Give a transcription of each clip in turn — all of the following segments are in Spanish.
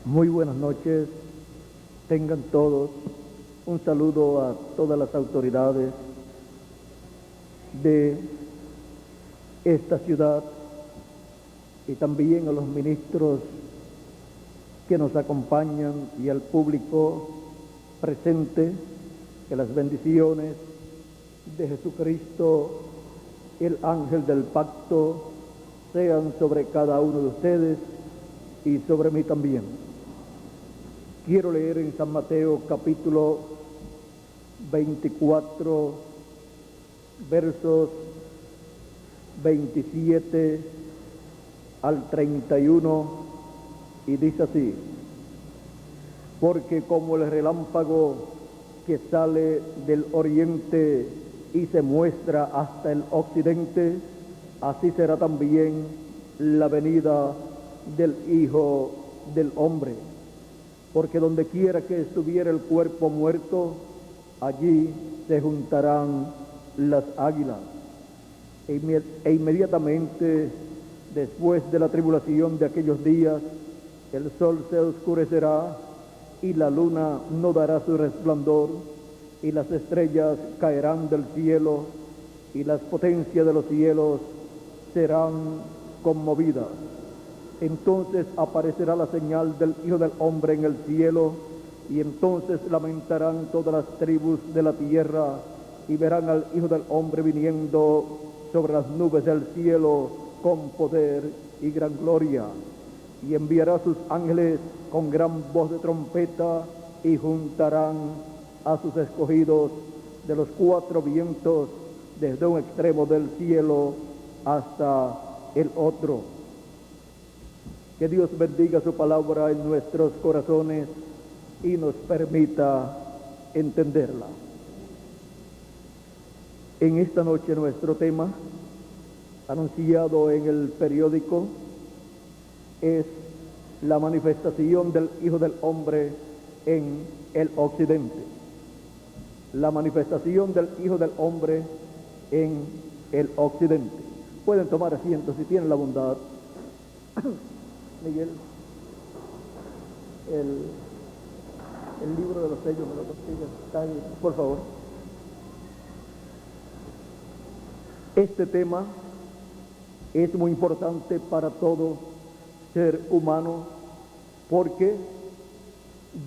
Muy buenas noches, tengan todos un saludo a todas las autoridades de esta ciudad y también a los ministros que nos acompañan y al público presente. Que las bendiciones de Jesucristo, el ángel del pacto, sean sobre cada uno de ustedes y sobre mí también. Quiero leer en San Mateo capítulo 24, versos 27 al 31, y dice así: porque como el relámpago que sale del oriente y se muestra hasta el occidente, así será también la venida del Hijo del Hombre. Porque donde quiera que estuviera el cuerpo muerto, allí se juntarán las águilas. E inmediatamente después de la tribulación de aquellos días, el sol se oscurecerá y la luna no dará su resplandor, y las estrellas caerán del cielo, y las potencias de los cielos serán conmovidas. Entonces aparecerá la señal del Hijo del Hombre en el cielo, y entonces lamentarán todas las tribus de la tierra, y verán al Hijo del Hombre viniendo sobre las nubes del cielo con poder y gran gloria. Y enviará a sus ángeles con gran voz de trompeta, y juntarán a sus escogidos de los cuatro vientos, desde un extremo del cielo hasta el otro. Que Dios bendiga su palabra en nuestros corazones y nos permita entenderla. En esta noche nuestro tema, anunciado en el periódico, es la manifestación del Hijo del Hombre en el occidente. La manifestación del Hijo del Hombre en el occidente. Pueden tomar asiento si tienen la bondad. Miguel, el libro de los sellos me lo consigues, está ahí, por favor. Este tema es muy importante para todo ser humano, porque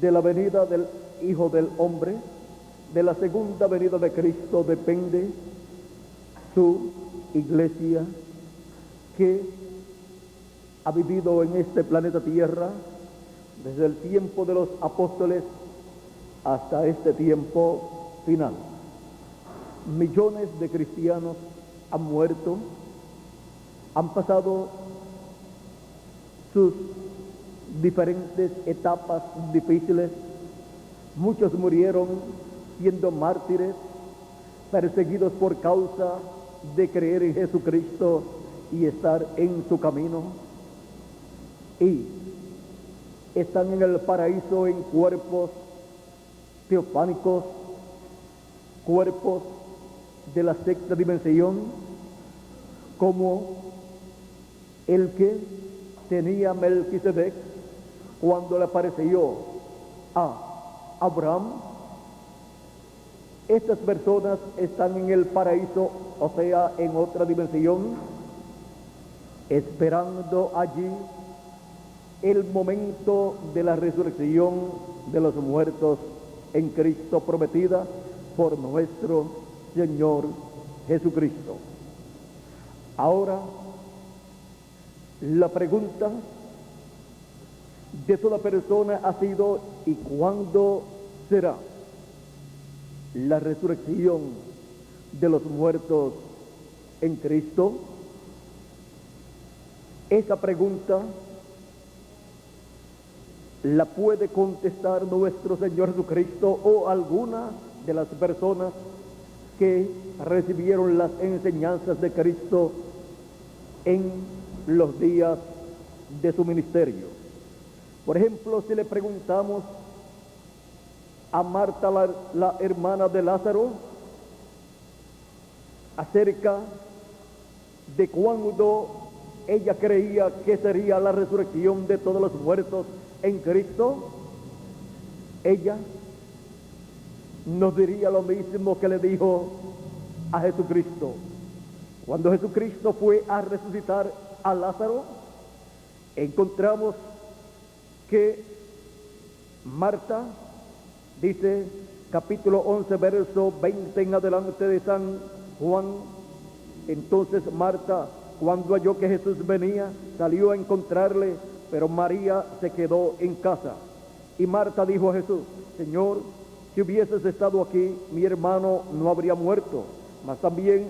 de la venida del Hijo del Hombre, de la segunda venida de Cristo, depende su iglesia, que ha vivido en este planeta Tierra desde el tiempo de los apóstoles hasta este tiempo final. Millones de cristianos han muerto, han pasado sus diferentes etapas difíciles. Muchos murieron siendo mártires, perseguidos por causa de creer en Jesucristo y estar en su camino, y están en el paraíso en cuerpos teofánicos, cuerpos de la sexta dimensión, como el que tenía Melquisedec cuando le apareció a Abraham. Estas personas están en el paraíso, o sea, en otra dimensión, esperando allí el momento de la resurrección de los muertos en Cristo, prometida por nuestro Señor Jesucristo. Ahora, la pregunta de toda persona ha sido: ¿y cuándo será la resurrección de los muertos en Cristo? Esa pregunta la puede contestar nuestro Señor Jesucristo o alguna de las personas que recibieron las enseñanzas de Cristo en los días de su ministerio. Por ejemplo, si le preguntamos a Marta, la hermana de Lázaro, acerca de cuándo ella creía que sería la resurrección de todos los muertos en Cristo, ella nos diría lo mismo que le dijo a Jesucristo. Cuando Jesucristo fue a resucitar a Lázaro, encontramos que Marta, dice capítulo 11, verso 20 en adelante de San Juan, entonces Marta, cuando halló que Jesús venía, salió a encontrarle, pero María se quedó en casa. Y Marta dijo a Jesús: Señor, si hubieses estado aquí, mi hermano no habría muerto. Mas también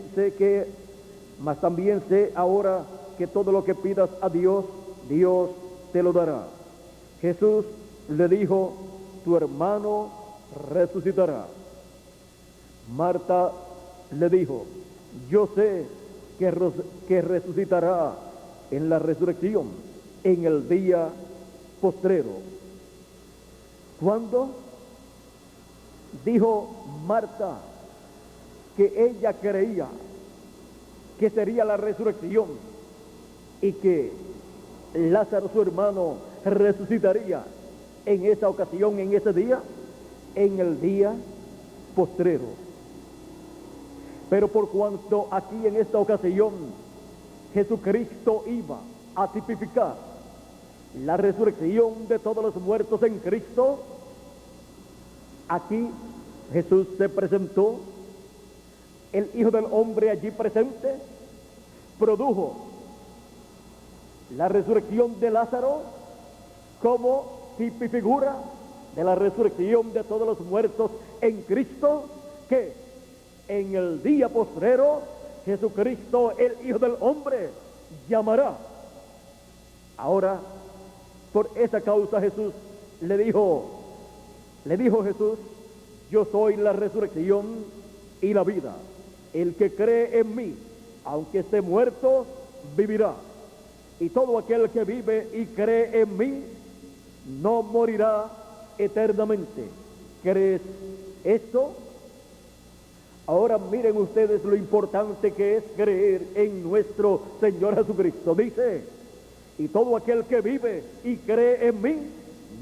sé ahora que todo lo que pidas a Dios, Dios te lo dará. Jesús le dijo: tu hermano resucitará. Marta le dijo: yo sé que resucitará en la resurrección, en el día postrero. ¿Cuándo? Dijo Marta que ella creía que sería la resurrección y que Lázaro, su hermano, resucitaría en esa ocasión, en ese día, en el día postrero. Pero por cuanto aquí en esta ocasión Jesucristo iba a tipificar la resurrección de todos los muertos en Cristo, aquí Jesús se presentó, el Hijo del Hombre allí presente, produjo la resurrección de Lázaro como tipo y figura de la resurrección de todos los muertos en Cristo, que en el día postrero Jesucristo, el Hijo del Hombre, llamará. Ahora, por esa causa Jesús le dijo Jesús: yo soy la resurrección y la vida. El que cree en mí, aunque esté muerto, vivirá. Y todo aquel que vive y cree en mí, no morirá eternamente. ¿Crees esto? Ahora miren ustedes lo importante que es creer en nuestro Señor Jesucristo. Dice: y todo aquel que vive y cree en mí,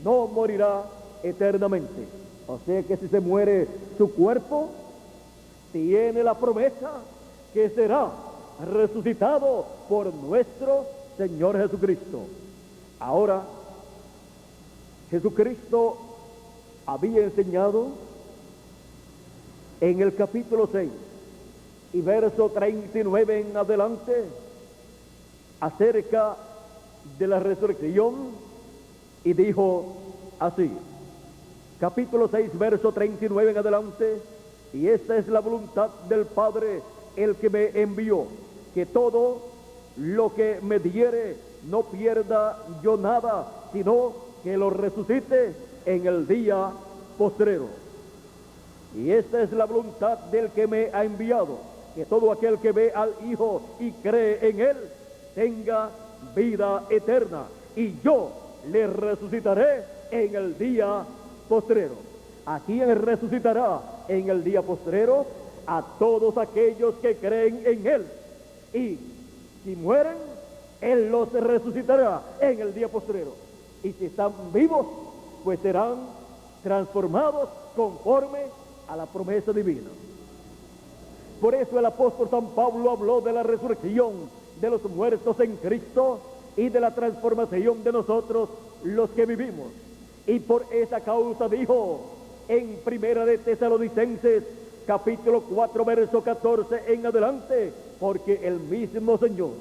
no morirá eternamente. O sea que si se muere su cuerpo, tiene la promesa que será resucitado por nuestro Señor Jesucristo. Ahora, Jesucristo había enseñado en el capítulo 6 y verso 39 en adelante acerca de la resurrección, y dijo así, capítulo 6, verso 39 en adelante: y esta es la voluntad del Padre, el que me envió, que todo lo que me diere no pierda yo nada, sino que lo resucite en el día postrero. Y esta es la voluntad del que me ha enviado, que todo aquel que ve al Hijo y cree en él tenga vida eterna, y yo le resucitaré en el día postrero. ¿A quién resucitará en el día postrero? A todos aquellos que creen en él. Y si mueren, él los resucitará en el día postrero. Y si están vivos, pues serán transformados conforme a la promesa divina. Por eso el apóstol San Pablo habló de la resurrección de los muertos en Cristo y de la transformación de nosotros los que vivimos. Y por esa causa dijo en Primera de Tesalonicenses capítulo 4 verso 14 en adelante: porque el mismo Señor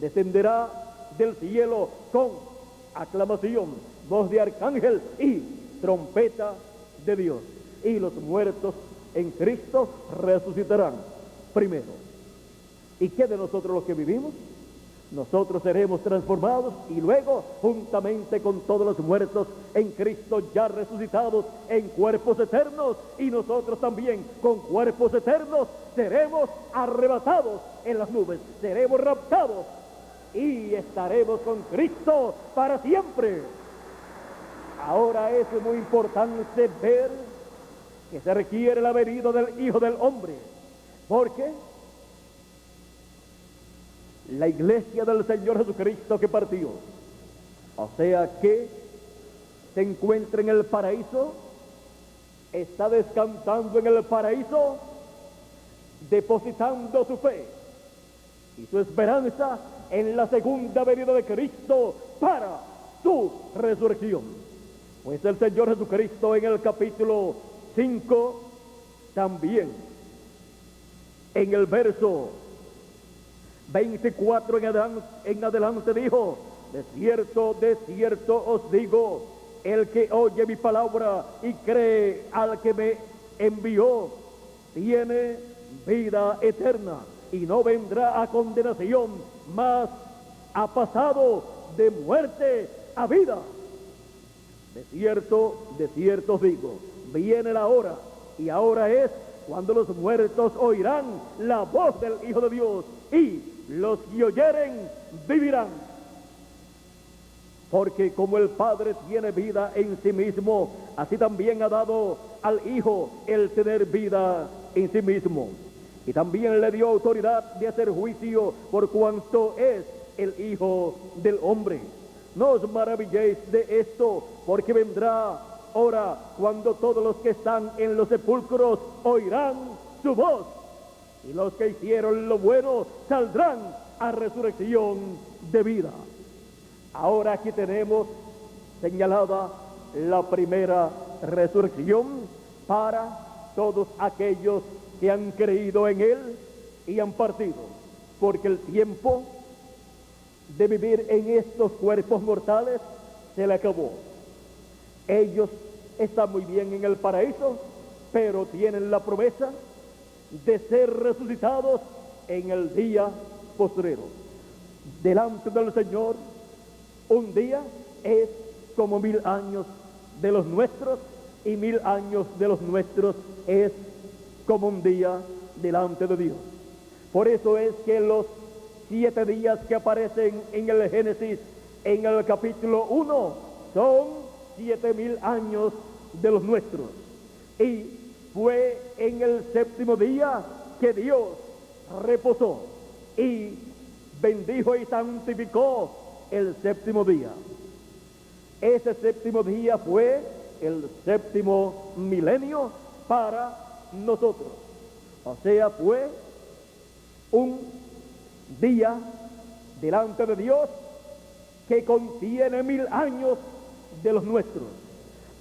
descenderá del cielo con aclamación, voz de arcángel y trompeta de Dios, y los muertos en Cristo resucitarán primero. ¿Y qué de nosotros los que vivimos? Nosotros seremos transformados y luego, juntamente con todos los muertos en Cristo ya resucitados en cuerpos eternos, y nosotros también con cuerpos eternos seremos arrebatados en las nubes, seremos raptados y estaremos con Cristo para siempre. Ahora es muy importante ver que se requiere la venida del Hijo del Hombre, porque la iglesia del Señor Jesucristo que partió, o sea que se encuentra en el paraíso, está descansando en el paraíso, depositando su fe y su esperanza en la segunda venida de Cristo para su resurrección. Pues el Señor Jesucristo en el capítulo 5, también en el verso 24 en adelante dijo: de cierto os digo, el que oye mi palabra y cree al que me envió, tiene vida eterna y no vendrá a condenación, mas ha pasado de muerte a vida. De cierto os digo, viene la hora, y ahora es cuando los muertos oirán la voz del Hijo de Dios, y los que oyeren vivirán. Porque como el Padre tiene vida en sí mismo, así también ha dado al Hijo el tener vida en sí mismo. Y también le dio autoridad de hacer juicio por cuanto es el Hijo del Hombre. No os maravilléis de esto, porque vendrá hora cuando todos los que están en los sepulcros oirán su voz, y los que hicieron lo bueno saldrán a resurrección de vida. Ahora aquí tenemos señalada la primera resurrección para todos aquellos que han creído en Él y han partido, porque el tiempo de vivir en estos cuerpos mortales se le acabó. Ellos están muy bien en el paraíso, pero tienen la promesa de ser resucitados en el día postrero. Delante del Señor, un día es como 1000 años de los nuestros, y 1000 años de los nuestros es como un día delante de Dios. Por eso es que los 7 días que aparecen en el Génesis, en el capítulo 1, son 7000 años de los nuestros. Y fue en el 7º día que Dios reposó y bendijo y santificó el 7º día. Ese 7º día fue el 7º milenio para nosotros. O sea, fue un día delante de Dios que contiene 1000 años de los nuestros.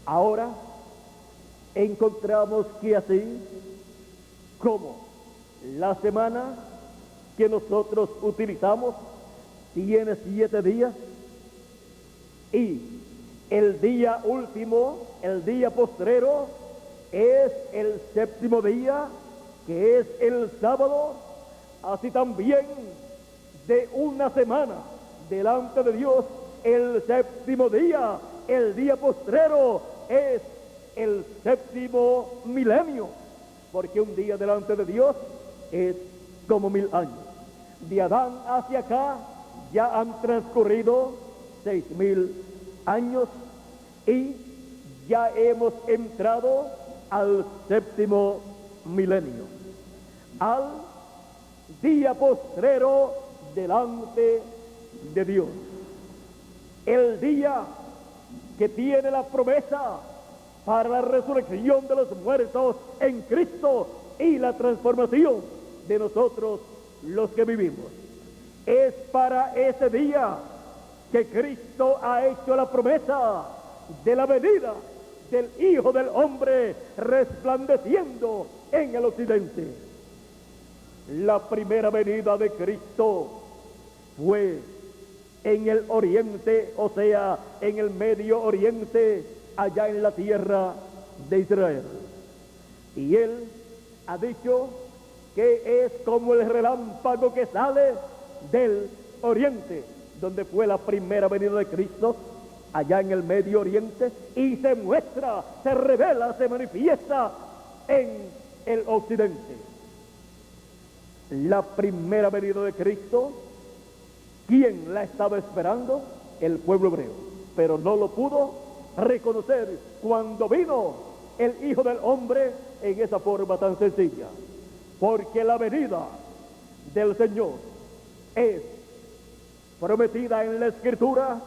Ahora encontramos que así como la semana que nosotros utilizamos tiene 7 días, y el día último, el día postrero, es el 7º día, que es el sábado. Así también de una semana delante de Dios, el 7º día, el día postrero, es el 7º milenio, porque un día delante de Dios es como 1000 años. De Adán hacia acá ya han transcurrido 6000 años y ya hemos entrado al 7º milenio, al día postrero delante de Dios, el día que tiene la promesa para la resurrección de los muertos en Cristo y la transformación de nosotros los que vivimos. Es para ese día que Cristo ha hecho la promesa de la venida del Hijo del Hombre resplandeciendo en el occidente. La primera venida de Cristo fue en el oriente, o sea, en el Medio Oriente, allá en la tierra de Israel. Y Él ha dicho que es como el relámpago que sale del oriente, donde fue la primera venida de Cristo, allá en el Medio Oriente, y se muestra, se revela, se manifiesta en el occidente. La primera venida de Cristo, ¿quién la estaba esperando? El pueblo hebreo, pero no lo pudo reconocer cuando vino el Hijo del Hombre en esa forma tan sencilla, porque la venida del Señor es prometida en la Escritura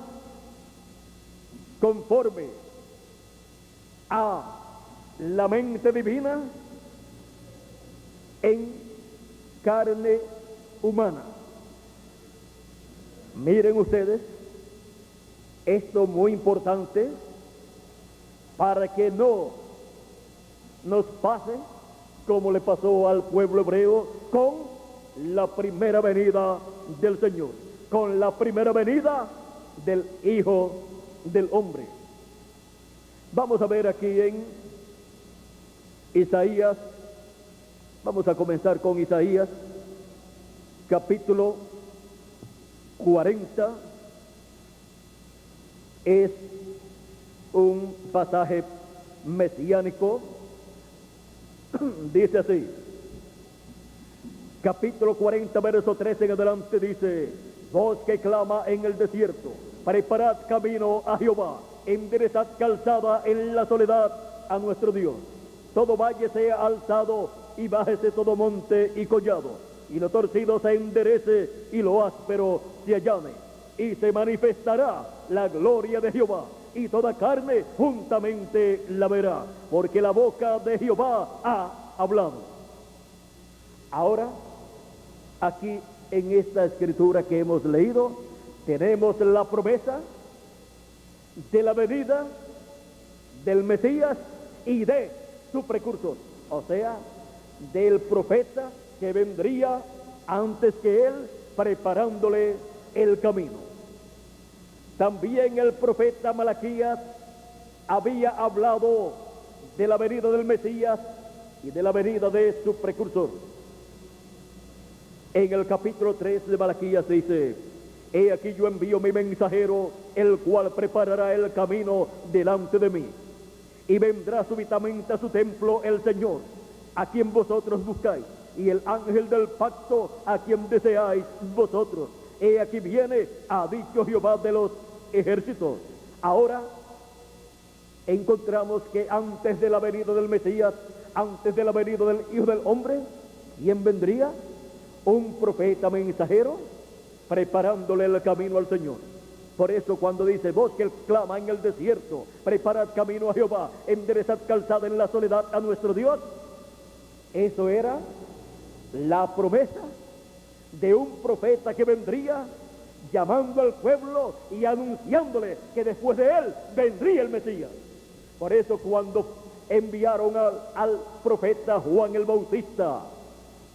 conforme a la mente divina en carne humana. Miren ustedes, esto es muy importante para que no nos pase como le pasó al pueblo hebreo con la primera venida del Señor, con la primera venida del Hijo del Hombre. Vamos a ver aquí en Isaías, vamos a comenzar con Isaías, capítulo 40, es un pasaje mesiánico. Dice así, capítulo 40, verso 13 en adelante, dice: voz que clama en el desierto, preparad camino a Jehová, enderezad calzada en la soledad a nuestro Dios. Todo valle sea alzado y bájese todo monte y collado, y lo torcido se enderece y lo áspero se allane, y se manifestará la gloria de Jehová, y toda carne juntamente la verá, porque la boca de Jehová ha hablado. Ahora, aquí en esta escritura que hemos leído, tenemos la promesa de la venida del Mesías y de su precursor, o sea, del profeta que vendría antes que él, preparándole el camino. También el profeta Malaquías había hablado de la venida del Mesías y de la venida de su precursor. En el capítulo 3 de Malaquías dice: he aquí yo envío mi mensajero, el cual preparará el camino delante de mí. Y vendrá súbitamente a su templo el Señor, a quien vosotros buscáis, y el ángel del pacto, a quien deseáis vosotros. He aquí viene, ha dicho Jehová de los ejércitos. Ahora encontramos que antes de la venida del Mesías, antes de la venida del Hijo del Hombre, ¿quién vendría? Un profeta mensajero, preparándole el camino al Señor. Por eso cuando dice: voz que clama en el desierto, preparad camino a Jehová, enderezad calzada en la soledad a nuestro Dios, eso era la promesa de un profeta que vendría llamando al pueblo y anunciándole que después de él vendría el Mesías. Por eso cuando enviaron al profeta Juan el Bautista,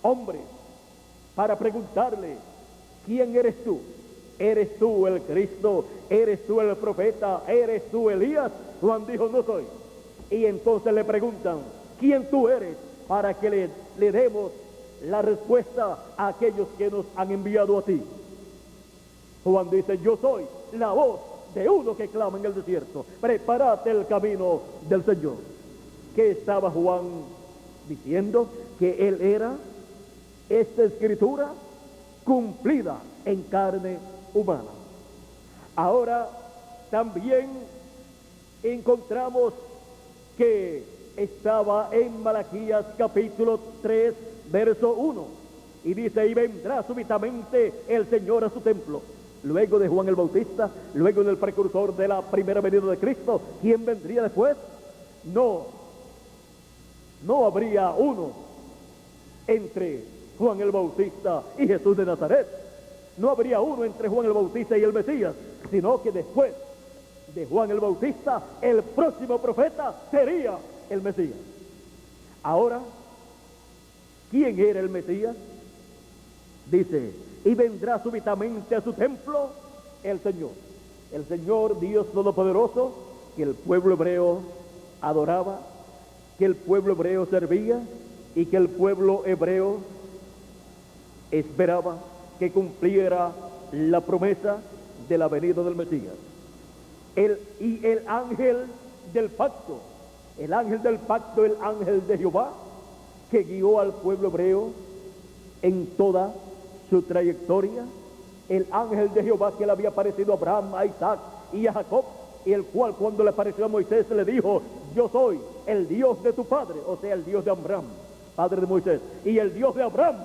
hombre, para preguntarle: ¿quién eres tú? ¿Eres tú el Cristo? ¿Eres tú el profeta? ¿Eres tú Elías? Juan dijo: no soy. Y entonces le preguntan: ¿quién tú eres? Para que le demos la respuesta a aquellos que nos han enviado a ti. Juan dice: yo soy la voz de uno que clama en el desierto, preparad el camino del Señor. ¿Qué estaba Juan diciendo? Que él era esta escritura cumplida en carne humana. Ahora también encontramos que estaba en Malaquías capítulo 3 verso 1 y dice: y vendrá súbitamente el Señor a su templo. Luego de Juan el Bautista, luego del precursor de la primera venida de Cristo, ¿quién vendría después? No habría uno entre Juan el Bautista y Jesús de Nazaret. No habría uno entre Juan el Bautista y el Mesías, sino que después de Juan el Bautista, el próximo profeta sería el Mesías. Ahora, ¿quién era el Mesías? Dice: y vendrá súbitamente a su templo el Señor Dios Todopoderoso, que el pueblo hebreo adoraba, que el pueblo hebreo servía y que el pueblo hebreo esperaba que cumpliera la promesa de la venida del Mesías. Y el ángel del pacto, el ángel de Jehová, que guió al pueblo hebreo en toda su trayectoria, el ángel de Jehová que le había aparecido a Abraham, a Isaac y a Jacob, y el cual cuando le apareció a Moisés le dijo: yo soy el Dios de tu padre, o sea, el Dios de Abraham, padre de Moisés, y el Dios de Abraham,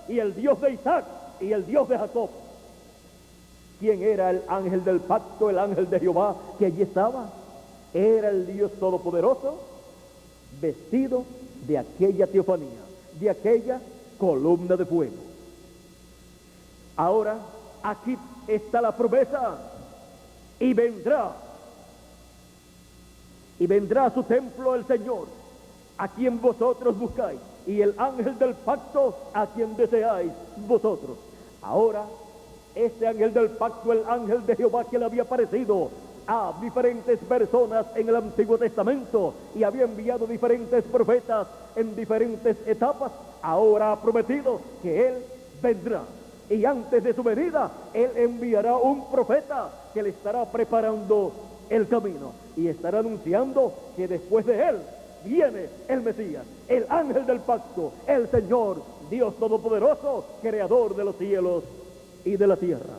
y el Dios de Isaac, y el Dios de Jacob. ¿Quién era el ángel del pacto, el ángel de Jehová que allí estaba? Era el Dios Todopoderoso, vestido de aquella teofanía, de aquella columna de fuego. Ahora, aquí está la promesa, y vendrá a su templo el Señor, a quien vosotros buscáis, y el ángel del pacto, a quien deseáis vosotros. Ahora, este ángel del pacto, el ángel de Jehová, que le había aparecido a diferentes personas en el Antiguo Testamento y había enviado diferentes profetas en diferentes etapas, ahora ha prometido que Él vendrá. Y antes de su venida, Él enviará un profeta que le estará preparando el camino y estará anunciando que después de Él viene el Mesías, el ángel del pacto, el Señor, Dios Todopoderoso, creador de los cielos y de la tierra.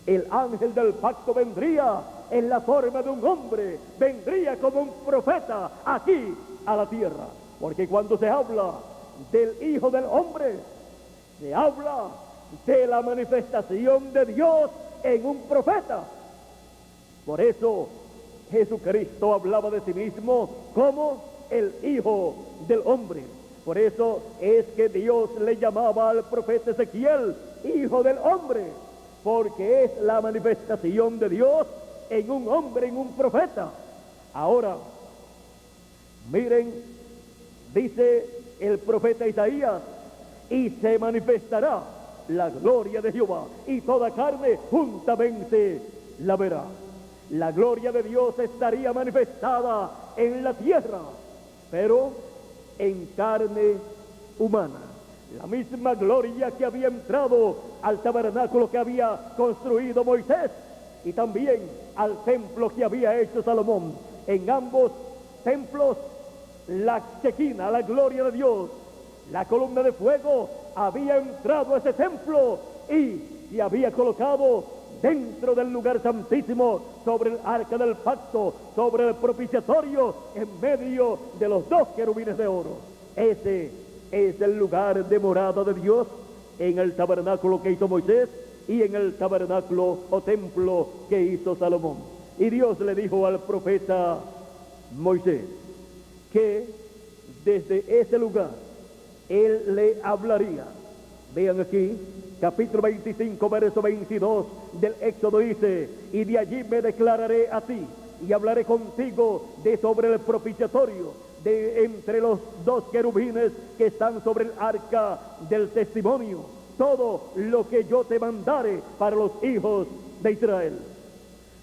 El ángel del pacto vendría en la forma de un hombre, vendría como un profeta aquí a la tierra, porque cuando se habla del Hijo del Hombre, se habla de la manifestación de Dios en un profeta. Por eso Jesucristo hablaba de sí mismo como el Hijo del Hombre. Por eso es que Dios le llamaba al profeta Ezequiel Hijo del Hombre, porque es la manifestación de Dios en un hombre, en un profeta. Ahora, miren, dice el profeta Isaías, y se manifestará la gloria de Jehová, y toda carne juntamente la verá. La gloria de Dios estaría manifestada en la tierra, pero en carne humana. La misma gloria que había entrado al tabernáculo que había construido Moisés y también al templo que había hecho Salomón. En ambos templos, la Shekinah, la gloria de Dios, la columna de fuego, había entrado a ese templo y se había colocado dentro del lugar santísimo, sobre el arca del pacto, sobre el propiciatorio, en medio de los dos querubines de oro. Ese es el lugar de morada de Dios en el tabernáculo que hizo Moisés y en el tabernáculo o templo que hizo Salomón. Y Dios le dijo al profeta Moisés que desde ese lugar Él le hablaría. Vean aquí, capítulo 25, verso 22 del Éxodo dice, y de allí me declararé a ti, y hablaré contigo de sobre el propiciatorio, de entre los dos querubines que están sobre el arca del testimonio, todo lo que yo te mandare para los hijos de Israel.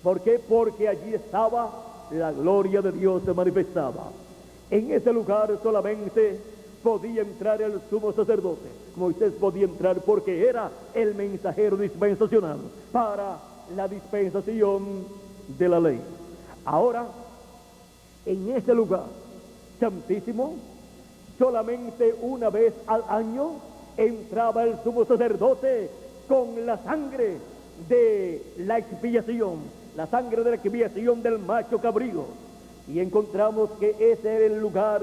¿Por qué? Porque allí estaba la gloria de Dios, se manifestaba. En ese lugar solamente podía entrar el sumo sacerdote. Moisés podía entrar porque era el mensajero dispensacional para la dispensación de la ley. Ahora, en ese lugar santísimo, solamente una vez al año entraba el sumo sacerdote con la sangre de la expiación, la sangre de la expiación del macho cabrío. Y encontramos que ese era el lugar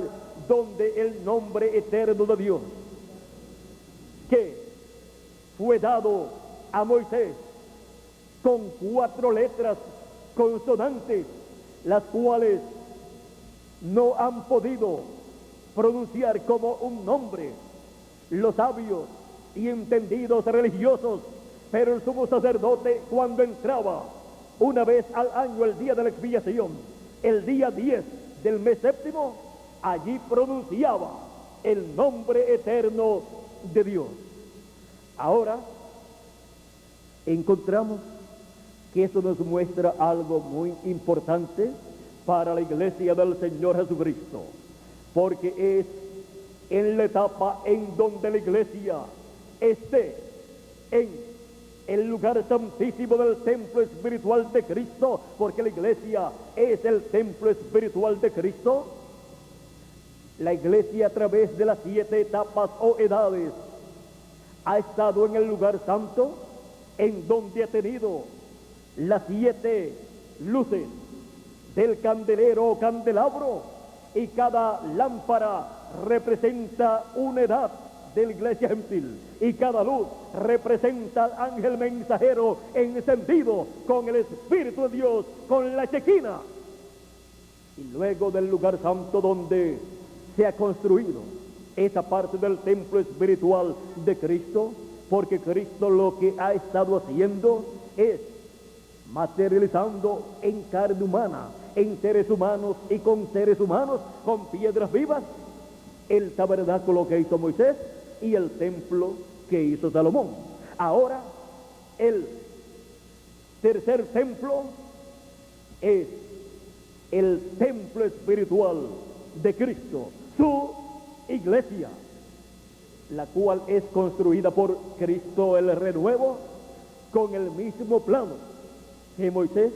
donde el nombre eterno de Dios, que fue dado a Moisés con 4 letras consonantes, las cuales no han podido pronunciar como un nombre los sabios y entendidos religiosos, pero el sumo sacerdote, cuando entraba una vez al año, el día de la expiación, el día 10 del mes séptimo, allí pronunciaba el nombre eterno de Dios. Ahora encontramos que eso nos muestra algo muy importante para la iglesia del Señor Jesucristo, porque es en la etapa en donde la iglesia esté en el lugar santísimo del templo espiritual de Cristo, porque la iglesia es el templo espiritual de Cristo. La iglesia, a través de las 7 etapas o edades, ha estado en el lugar santo, en donde ha tenido las 7 luces del candelero o candelabro, y cada lámpara representa una edad de la iglesia gentil, y cada luz representa al ángel mensajero encendido con el Espíritu de Dios, con la Shekinah. y luego del lugar santo donde se ha construido esa parte del templo espiritual de Cristo, porque Cristo lo que ha estado haciendo es materializando en carne humana, en seres humanos y con seres humanos, con piedras vivas, el tabernáculo que hizo Moisés y el templo que hizo Salomón. Ahora, el tercer templo es el templo espiritual de Cristo, su iglesia, la cual es construida por Cristo el renuevo con el mismo plano que Moisés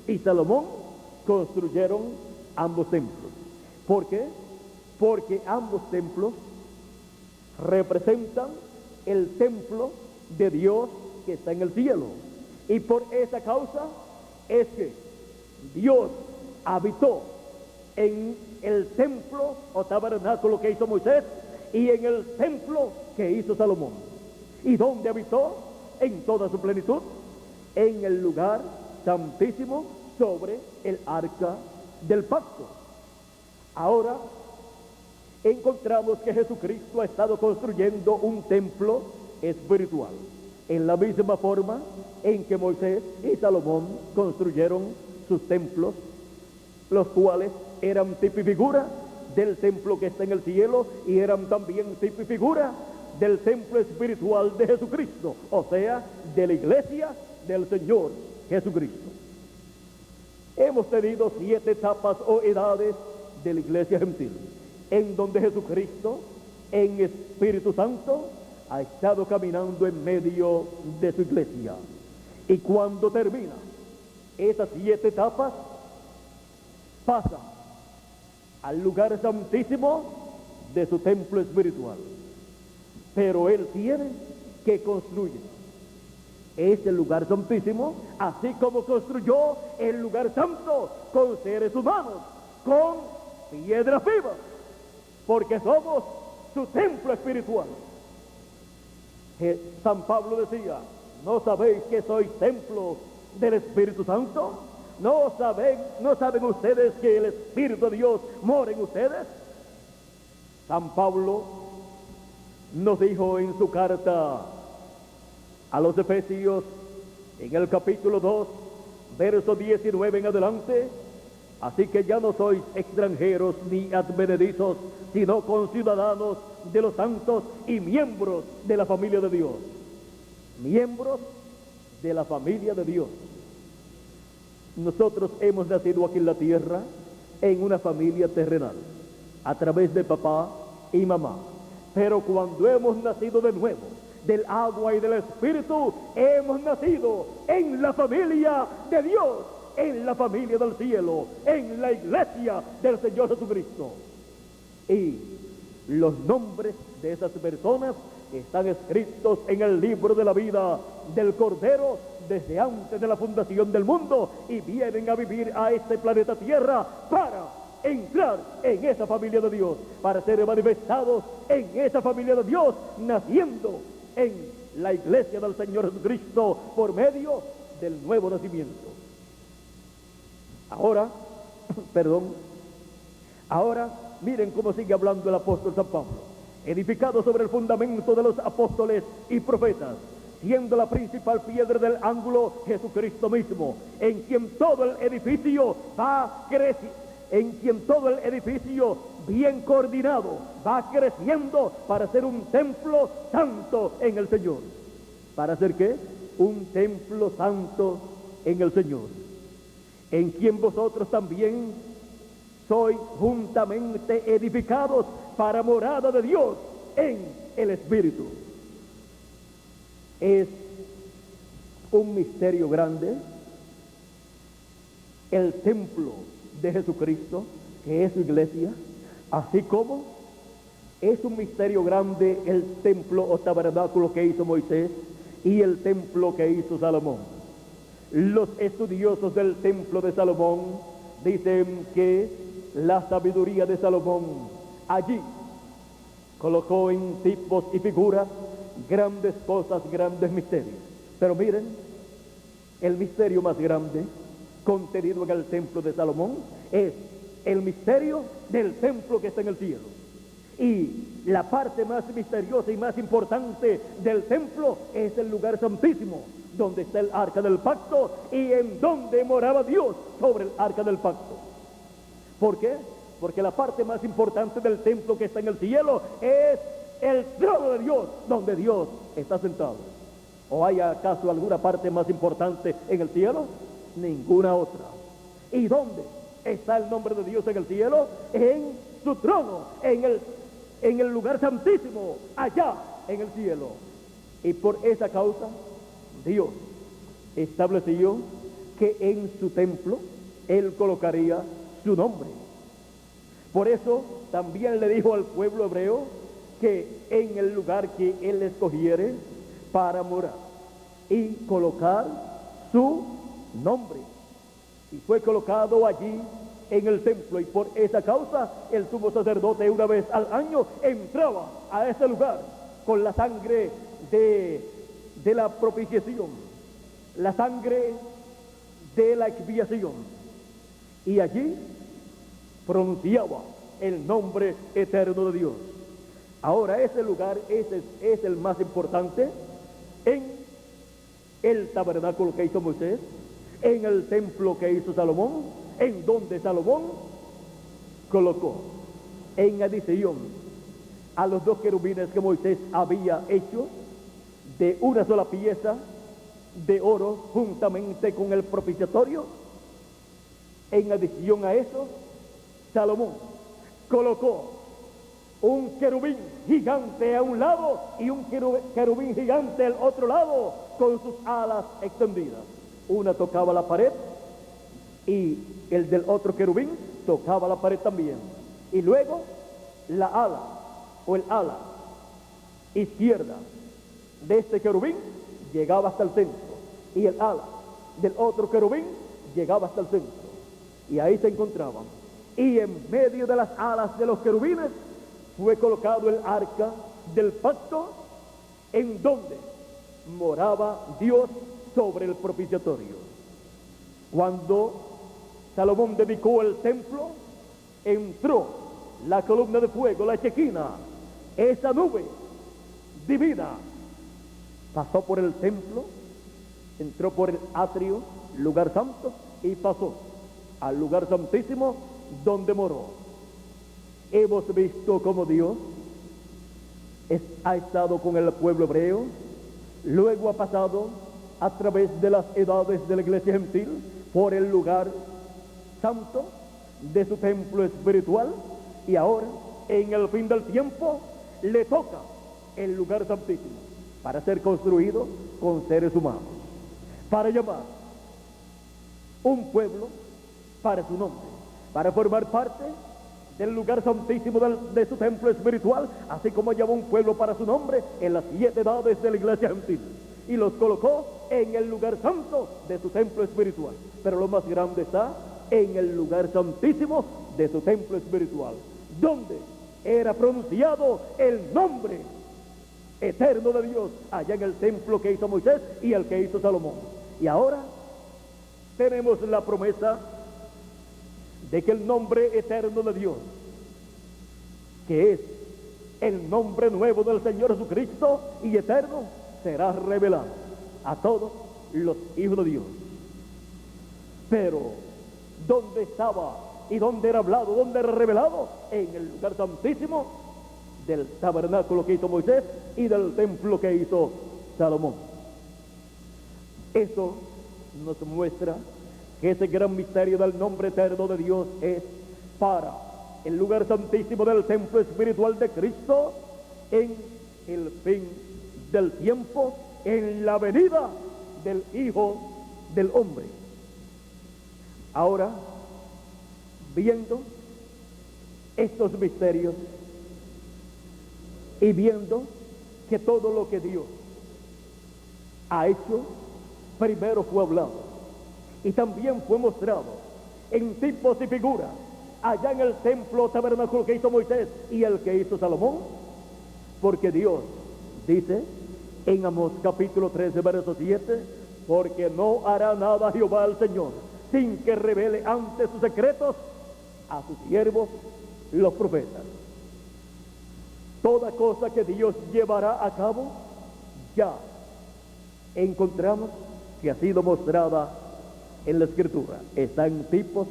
y Salomón construyeron ambos templos. ¿Por qué? Porque ambos templos representan el templo de Dios que está en el cielo, y por esa causa es que Dios habitó en el templo o tabernáculo que hizo Moisés y en el templo que hizo Salomón. ¿Y dónde habitó? En toda su plenitud, en el lugar santísimo sobre el arca del pacto. Ahora encontramos que Jesucristo ha estado construyendo un templo espiritual en la misma forma en que Moisés y Salomón construyeron sus templos, los cuales eran tipo y figura del templo que está en el cielo, y eran también tipo y figura del templo espiritual de Jesucristo, o sea, de la iglesia del Señor Jesucristo. Hemos tenido 7 etapas o edades de la iglesia gentil, en donde Jesucristo, en Espíritu Santo, ha estado caminando en medio de su iglesia. Y cuando termina esas 7 etapas, pasa al lugar santísimo de su templo espiritual. Pero Él tiene que construir ese lugar santísimo, así como construyó el lugar santo con seres humanos, con piedras vivas, porque somos su templo espiritual. San Pablo decía: ¿no sabéis que sois templo del Espíritu Santo? ¿No saben ustedes que el Espíritu de Dios mora en ustedes? San Pablo nos dijo en su carta a los Efesios, en el capítulo 2, verso 19 en adelante: así que ya no sois extranjeros ni advenedizos, sino conciudadanos de los santos y miembros de la familia de Dios. Miembros de la familia de Dios. Nosotros hemos nacido aquí en la tierra en una familia terrenal, a través de papá y mamá. Pero cuando hemos nacido de nuevo, del agua y del Espíritu, hemos nacido en la familia de Dios, en la familia del cielo, en la iglesia del Señor Jesucristo. Y los nombres de esas personas están escritos en el libro de la vida del Cordero desde antes de la fundación del mundo, y vienen a vivir a este planeta Tierra para entrar en esa familia de Dios, para ser manifestados en esa familia de Dios, naciendo en la iglesia del Señor Jesucristo por medio del nuevo nacimiento. Ahora miren cómo sigue hablando el apóstol San Pablo: edificado sobre el fundamento de los apóstoles y profetas, siendo la principal piedra del ángulo Jesucristo mismo, en quien todo el edificio va creciendo, en quien todo el edificio bien coordinado va creciendo para ser un templo santo en el Señor. ¿Para hacer qué? Un templo santo en el Señor, en quien vosotros también sois juntamente edificados para morada de Dios en el Espíritu. Es un misterio grande el templo de Jesucristo, que es su iglesia, así como es un misterio grande el templo o tabernáculo que hizo Moisés y el templo que hizo Salomón. Los estudiosos del templo de Salomón dicen que la sabiduría de Salomón allí colocó en tipos y figuras grandes cosas, grandes misterios. Pero miren, el misterio más grande contenido en el templo de Salomón es el misterio del templo que está en el cielo. Y la parte más misteriosa y más importante del templo es el lugar santísimo, donde está el arca del pacto y en donde moraba Dios sobre el arca del pacto. ¿Por qué? Porque la parte más importante del templo que está en el cielo es el trono de Dios, donde Dios está sentado. ¿O hay acaso alguna parte más importante en el cielo? Ninguna otra. ¿Y dónde está el nombre de Dios en el cielo? En su trono, en el lugar santísimo, allá en el cielo. Y por esa causa, Dios estableció que en su templo Él colocaría su nombre. Por eso también le dijo al pueblo hebreo que en el lugar que Él escogiere para morar y colocar su nombre. Y fue colocado allí en el templo, y por esa causa el sumo sacerdote una vez al año entraba a ese lugar con la sangre de la propiciación, la sangre de la expiación, y allí pronunciaba el nombre eterno de Dios. Ahora ese lugar es el más importante en el tabernáculo que hizo Moisés, en el templo que hizo Salomón, en donde Salomón colocó en adición a los 2 querubines que Moisés había hecho de una sola pieza de oro juntamente con el propiciatorio. En adición a eso, Salomón colocó un querubín gigante a un lado y un querubín gigante al otro lado con sus alas extendidas. Una tocaba la pared y el del otro querubín tocaba la pared también. Y luego la ala o el ala izquierda de este querubín llegaba hasta el centro y el ala del otro querubín llegaba hasta el centro, y ahí se encontraban. Y en medio de las alas de los querubines fue colocado el arca del pacto, en donde moraba Dios sobre el propiciatorio. Cuando Salomón dedicó el templo, entró la columna de fuego, la chequina, esa nube divina, pasó por el templo, entró por el atrio, lugar santo, y pasó al lugar santísimo donde moró. Hemos visto cómo Dios ha estado con el pueblo hebreo, luego ha pasado a través de las edades de la iglesia gentil por el lugar santo de su templo espiritual, y ahora en el fin del tiempo le toca el lugar santísimo para ser construido con seres humanos, para llamar un pueblo para su nombre, para formar parte del lugar santísimo de su templo espiritual, así como llamó un pueblo para su nombre en las 7 edades de la iglesia gentil, y los colocó en el lugar santo de su templo espiritual. Pero lo más grande está en el lugar santísimo de su templo espiritual, donde era pronunciado el nombre eterno de Dios, allá en el templo que hizo Moisés y el que hizo Salomón. Y ahora tenemos la promesa de que el nombre eterno de Dios, que es el nombre nuevo del Señor Jesucristo y eterno, será revelado a todos los hijos de Dios. Pero ¿dónde estaba y dónde era hablado, dónde era revelado? En el lugar santísimo del tabernáculo que hizo Moisés y del templo que hizo Salomón. Eso nos muestra que ese gran misterio del nombre eterno de Dios es para el lugar santísimo del templo espiritual de Cristo en el fin del tiempo, en la venida del Hijo del Hombre. Ahora, viendo estos misterios y viendo que todo lo que Dios ha hecho primero fue hablado y también fue mostrado en tipos y figuras allá en el templo tabernáculo que hizo Moisés y el que hizo Salomón, porque Dios dice en Amós capítulo 13 verso 7, porque no hará nada Jehová el Señor sin que revele antes sus secretos a sus siervos, los profetas. Toda cosa que Dios llevará a cabo, ya encontramos que ha sido mostrada en la Escritura. Están tipos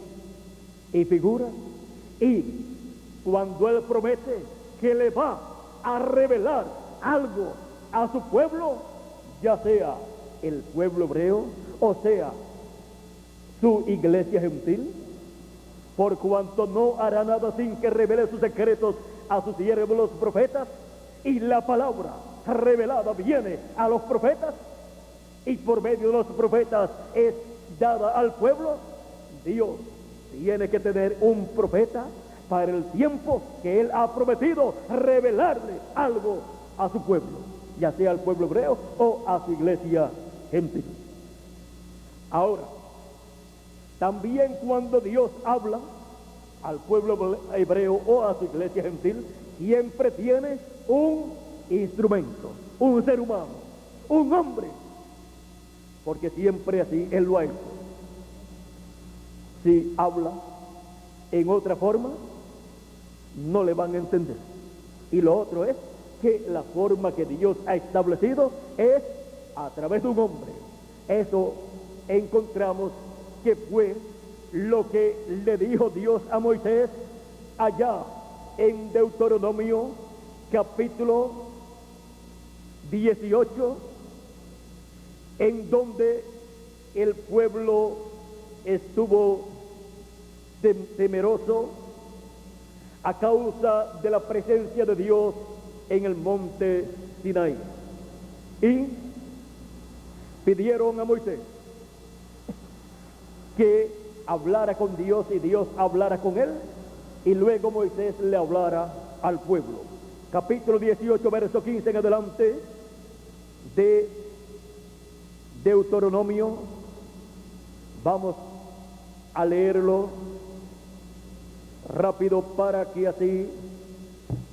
y figuras, y cuando Él promete que le va a revelar algo a su pueblo, ya sea el pueblo hebreo o sea su iglesia gentil, por cuanto no hará nada sin que revele sus secretos a sus siervos los profetas, y la palabra revelada viene a los profetas, y por medio de los profetas es dada al pueblo. Dios tiene que tener un profeta para el tiempo que Él ha prometido revelarle algo a su pueblo, ya sea al pueblo hebreo o a su iglesia gentil. Ahora, también cuando Dios habla al pueblo hebreo o a su iglesia gentil, siempre tiene un instrumento, un ser humano, un hombre, porque siempre así Él lo ha hecho. Si habla en otra forma, no le van a entender. Y lo otro es que la forma que Dios ha establecido es a través de un hombre. Eso encontramos que fue lo que le dijo Dios a Moisés allá en Deuteronomio capítulo 18, en donde el pueblo estuvo temeroso a causa de la presencia de Dios en el monte Sinaí, y pidieron a Moisés que hablara con Dios y Dios hablara con él, y luego Moisés le hablara al pueblo. Capítulo 18, verso 15 en adelante de Deuteronomio, vamos a leerlo rápido para que así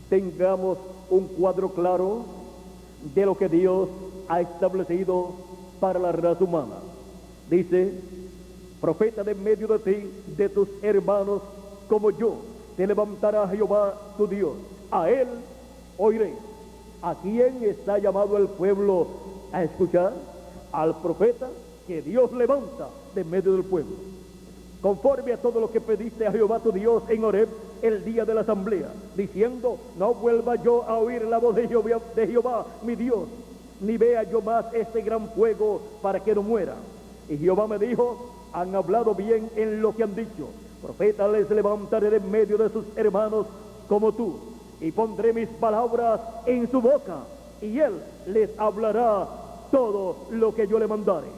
tengamos un cuadro claro de lo que Dios ha establecido para la raza humana. Dice: profeta de en medio de ti, de tus hermanos como yo, te levantará Jehová tu Dios, a él oiré. ¿A quién está llamado el pueblo a escuchar? Al profeta que Dios levanta de en medio del pueblo, conforme a todo lo que pediste a Jehová tu Dios en Horeb el día de la asamblea, diciendo: no vuelva yo a oír la voz de Jehová mi Dios, ni vea yo más este gran fuego para que no muera. Y Jehová me dijo: han hablado bien en lo que han dicho. Profeta les levantaré de en medio de sus hermanos como tú, y pondré mis palabras en su boca, y él les hablará todo lo que yo le mandare.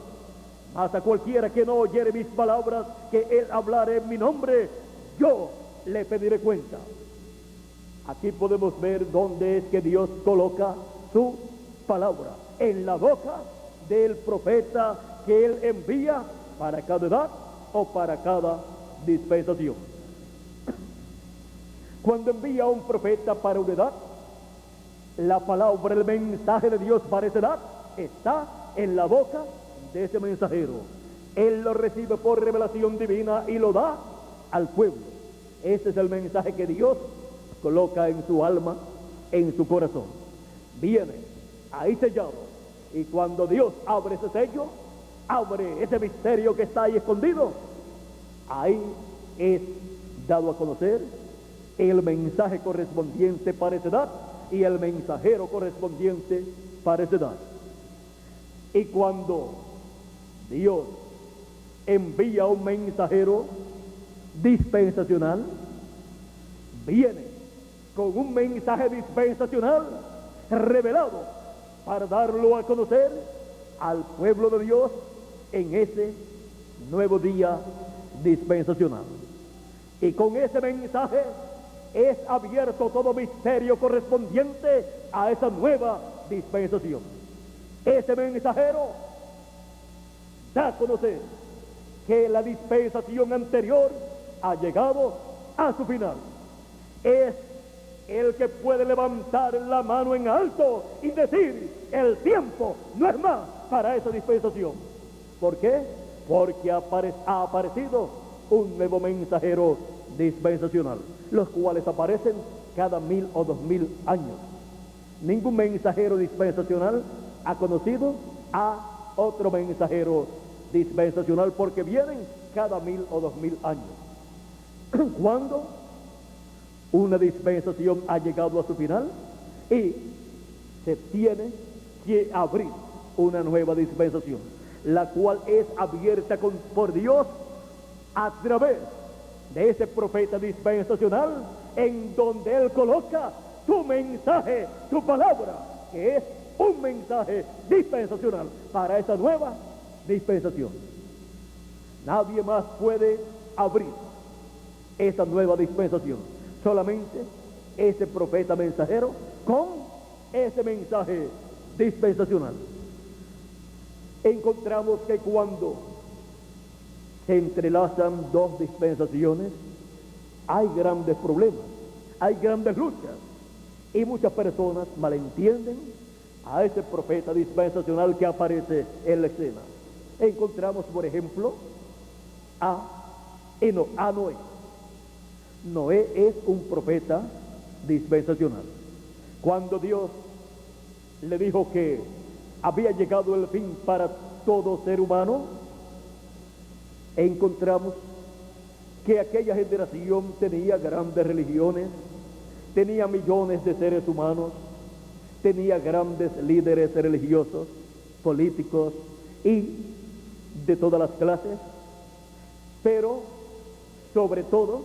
Mas a cualquiera que no oyere mis palabras, que él hablare en mi nombre, yo le pediré cuenta. Aquí podemos ver dónde es que Dios coloca su palabra: en la boca del profeta que él envía para cada edad o para cada dispensación. Cuando envía a un profeta para una edad, la palabra, el mensaje de Dios para esa edad está en la boca de ese mensajero. Él lo recibe por revelación divina y lo da al pueblo. Ese es el mensaje que Dios coloca en su alma, en su corazón. Viene ahí sellado, y cuando Dios abre ese sello, abre ese misterio que está ahí escondido, ahí es dado a conocer el mensaje correspondiente para esa edad y el mensajero correspondiente para esa edad. Y cuando Dios envía un mensajero dispensacional, viene con un mensaje dispensacional revelado para darlo a conocer al pueblo de Dios en ese nuevo día dispensacional. Y con ese mensaje es abierto todo misterio correspondiente a esa nueva dispensación. Ese mensajero da a conocer que la dispensación anterior ha llegado a su final. Es el que puede levantar la mano en alto y decir: el tiempo no es más para esa dispensación. ¿Por qué? Porque ha aparecido un nuevo mensajero dispensacional, los cuales aparecen cada 1000 o 2000 años. Ningún mensajero dispensacional ha conocido a otro mensajero dispensacional, porque vienen cada 1000 o 2000 años. Cuando una dispensación ha llegado a su final y se tiene que abrir una nueva dispensación, la cual es abierta por Dios a través de ese profeta dispensacional, en donde Él coloca su mensaje, su palabra, que es un mensaje dispensacional para esa nueva dispensación. Nadie más puede abrir esa nueva dispensación, solamente ese profeta mensajero con ese mensaje dispensacional. Encontramos que cuando se entrelazan dos dispensaciones, hay grandes problemas, hay grandes luchas, y muchas personas malentienden a ese profeta dispensacional que aparece en la escena. Encontramos, por ejemplo, a Noé. Noé es un profeta dispensacional. Cuando Dios le dijo que había llegado el fin para todo ser humano, encontramos que aquella generación tenía grandes religiones, tenía millones de seres humanos, tenía grandes líderes religiosos, políticos y de todas las clases, pero sobre todo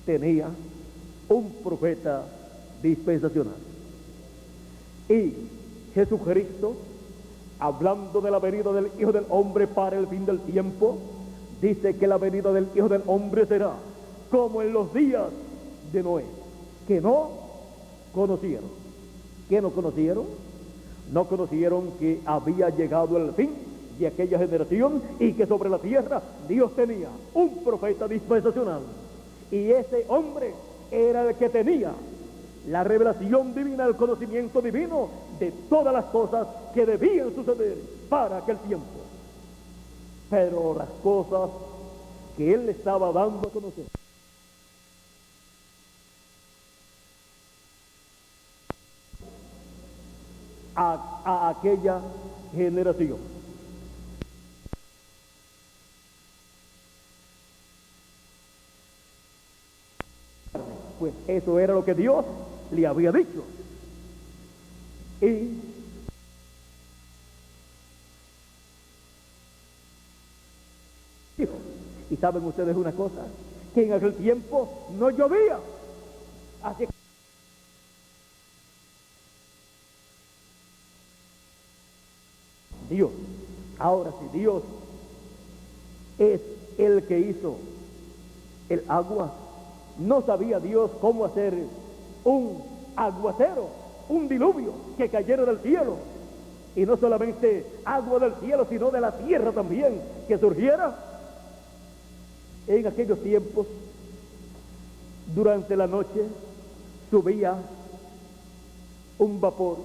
tenía un profeta dispensacional. Y Jesucristo, hablando de la venida del Hijo del Hombre para el fin del tiempo, dice que la venida del Hijo del Hombre será como en los días de Noé, que no conocieron. ¿Qué no conocieron? No conocieron que había llegado el fin de aquella generación y que sobre la tierra Dios tenía un profeta dispensacional. Y ese hombre era el que tenía la revelación divina, el conocimiento divino de todas las cosas que debían suceder para aquel tiempo. Pero las cosas que él le estaba dando a conocer a aquella generación, pues eso era lo que Dios le había dicho. Y dijo, y saben ustedes una cosa, que en aquel tiempo no llovía, así que Dios, ahora sí, Dios es el que hizo el agua. No sabía Dios cómo hacer un aguacero, un diluvio que cayera del cielo, y no solamente agua del cielo, sino de la tierra también, que surgiera. En aquellos tiempos, durante la noche, subía un vapor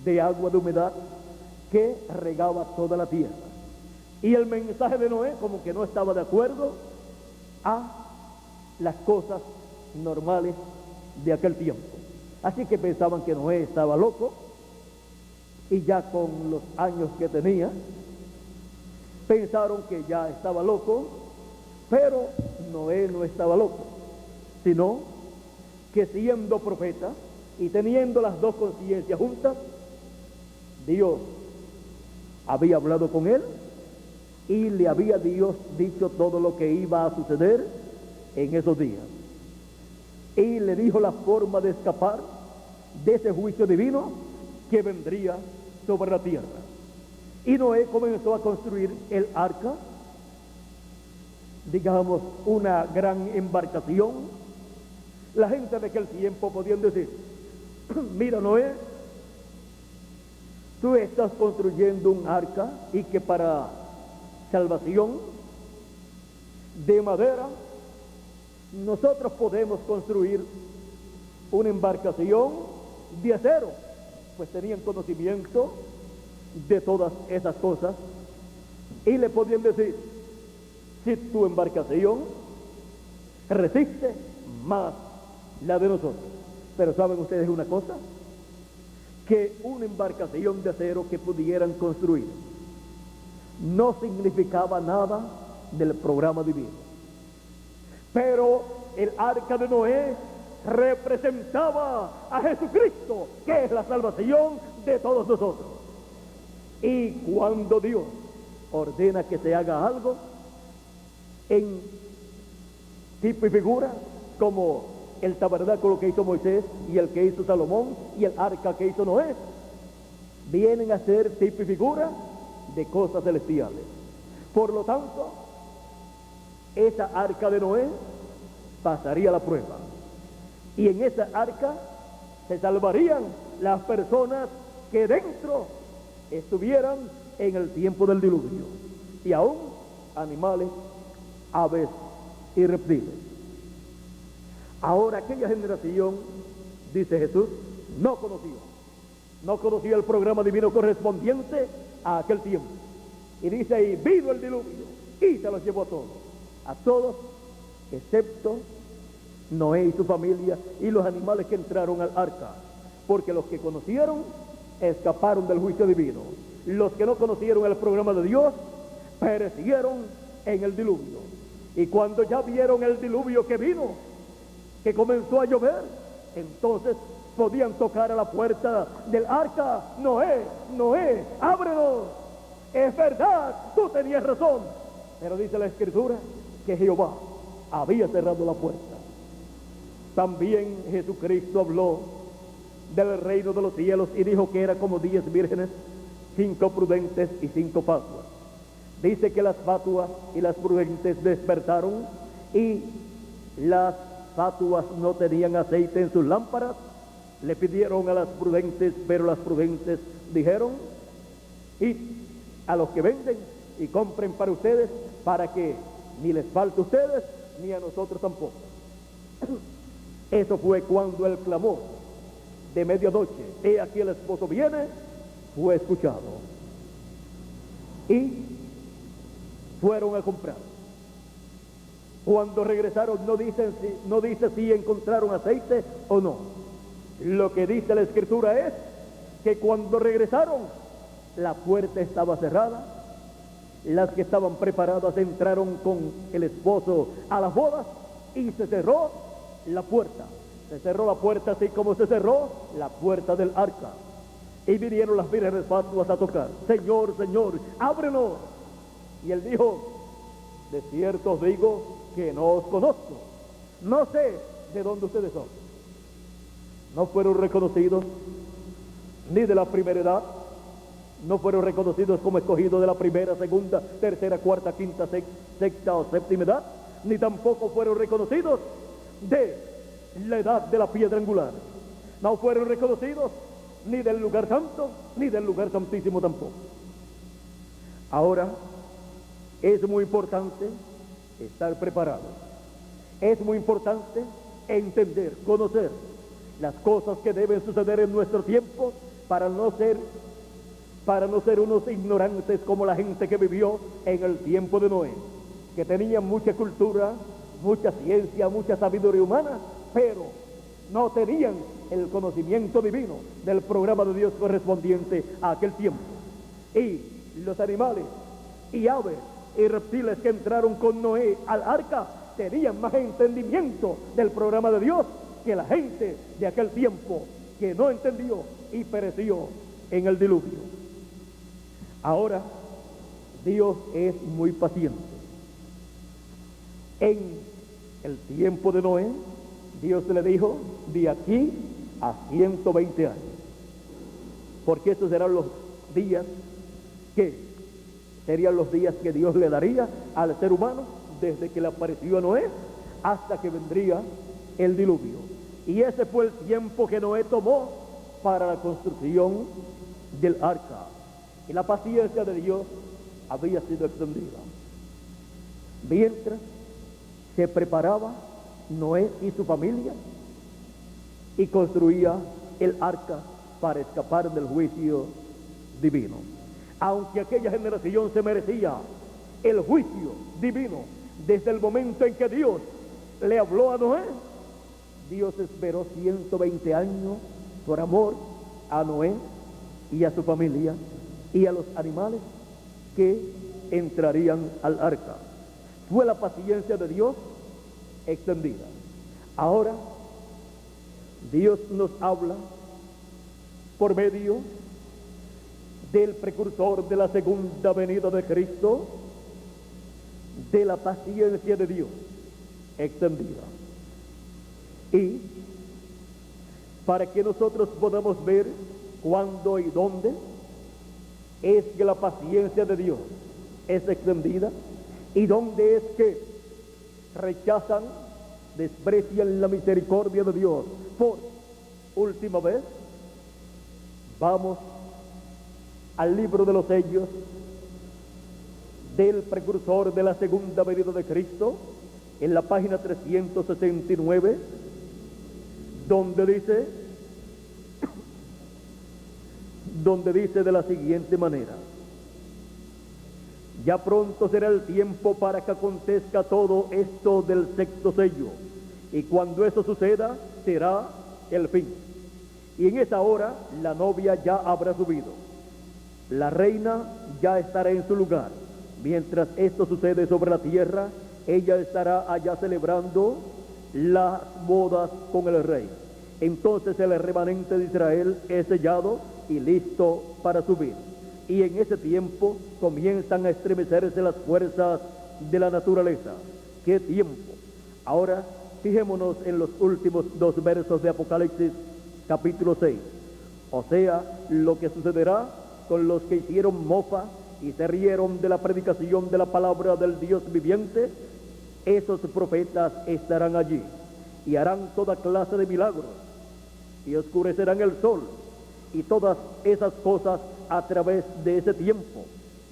de agua de humedad que regaba toda la tierra. Y el mensaje de Noé como que no estaba de acuerdo a las cosas normales de aquel tiempo. Así que pensaban que Noé estaba loco, y ya con los años que tenía, pensaron que ya estaba loco, pero Noé no estaba loco, sino que siendo profeta y teniendo las dos conciencias juntas, Dios había hablado con él y le había Dios dicho todo lo que iba a suceder en esos días, y le dijo la forma de escapar de ese juicio divino que vendría sobre la tierra. Y Noé comenzó a construir el arca, digamos una gran embarcación. La gente de aquel tiempo podían decir: mira Noé, tú estás construyendo un arca, y que para salvación de madera nosotros podemos construir una embarcación de acero. Pues tenían conocimiento de todas esas cosas, y le podían decir: si tu embarcación resiste más la de nosotros. Pero ¿saben ustedes una cosa? Que una embarcación de acero que pudieran construir no significaba nada del programa divino. Pero el arca de Noé representaba a Jesucristo, que es la salvación de todos nosotros. Y cuando Dios ordena que se haga algo en tipo y figura, como el tabernáculo que hizo Moisés y el que hizo Salomón y el arca que hizo Noé, vienen a ser tipo y figura de cosas celestiales. Por lo tanto, esa arca de Noé pasaría la prueba, y en esa arca se salvarían las personas que dentro estuvieran en el tiempo del diluvio, y aún animales, aves y reptiles. Ahora aquella generación, dice Jesús, no conocía el programa divino correspondiente a aquel tiempo. Y dice ahí, vino el diluvio y se los llevó a todos, excepto Noé y su familia y los animales que entraron al arca, porque los que conocieron escaparon del juicio divino. Los que no conocieron el programa de Dios perecieron en el diluvio. Y cuando ya vieron el diluvio que vino, que comenzó a llover, entonces podían tocar a la puerta del arca: Noé, Noé, ábrenos, es verdad, tú tenías razón. Pero dice la Escritura que Jehová había cerrado la puerta. También Jesucristo habló del reino de los cielos y dijo que era como 10 vírgenes, 5 prudentes y 5 fatuas. Dice que las fatuas y las prudentes despertaron, y las fatuas no tenían aceite en sus lámparas. Le pidieron a las prudentes, pero las prudentes dijeron: id a los que venden y compren para ustedes, para que ni les falte a ustedes ni a nosotros tampoco. Eso fue cuando el clamor de medianoche, he aquí el esposo viene, fue escuchado, y fueron a comprar. Cuando regresaron no dice si encontraron aceite o no. Lo que dice la Escritura es que cuando regresaron, la puerta estaba cerrada. Las que estaban preparadas entraron con el esposo a las bodas, y se cerró la puerta. Se cerró la puerta así como se cerró la puerta del arca. Y vinieron las vírgenes fatuas a tocar: Señor, Señor, ábrenos. Y él dijo: de cierto os digo que no os conozco, no sé de dónde ustedes son. No fueron reconocidos ni de la primera edad, no fueron reconocidos como escogidos de la primera, segunda, tercera, cuarta, quinta, sexta o séptima edad, ni tampoco fueron reconocidos de la edad de la piedra angular. No fueron reconocidos ni del lugar santo, ni del lugar santísimo tampoco. Ahora, es muy importante estar preparado. Es muy importante entender, conocer las cosas que deben suceder en nuestro tiempo, para no ser unos ignorantes como la gente que vivió en el tiempo de Noé, que tenían mucha cultura, mucha ciencia, mucha sabiduría humana, pero no tenían el conocimiento divino del programa de Dios correspondiente a aquel tiempo. Y los animales y aves y reptiles que entraron con Noé al arca tenían más entendimiento del programa de Dios que la gente de aquel tiempo, que no entendió y pereció en el diluvio. Ahora, Dios es muy paciente. En el tiempo de Noé, Dios le dijo: de aquí a 120 años, porque estos serán los días que serían los días que Dios le daría al ser humano desde que le apareció a Noé hasta que vendría el diluvio. Y ese fue el tiempo que Noé tomó para la construcción del arca. Y la paciencia de Dios había sido extendida. Mientras se preparaba Noé y su familia y construía el arca para escapar del juicio divino. Aunque aquella generación se merecía el juicio divino. Desde el momento en que Dios le habló a Noé, Dios esperó 120 años por amor a Noé y a su familia y a los animales que entrarían al arca. Fue la paciencia de Dios extendida. Ahora Dios nos habla por medio del precursor de la segunda venida de Cristo, de la paciencia de Dios extendida. Y para que nosotros podamos ver cuándo y dónde es que la paciencia de Dios es extendida y dónde es que rechazan, desprecian la misericordia de Dios por última vez, vamos al libro de los sellos del precursor de la segunda venida de Cristo, en la página 369, donde dice de la siguiente manera: ya pronto será el tiempo para que acontezca todo esto del sexto sello, y cuando eso suceda será el fin, y en esa hora la novia ya habrá subido, la reina ya estará en su lugar. Mientras esto sucede sobre la tierra, ella estará allá celebrando las bodas con el rey. Entonces el remanente de Israel es sellado y listo para subir. Y en ese tiempo comienzan a estremecerse las fuerzas de la naturaleza. ¡Qué tiempo! Ahora fijémonos en los últimos 2 versos de Apocalipsis capítulo 6. O sea, lo que sucederá con los que hicieron mofa y se rieron de la predicación de la palabra del Dios viviente. Esos profetas estarán allí y harán toda clase de milagros y oscurecerán el sol y todas esas cosas a través de ese tiempo.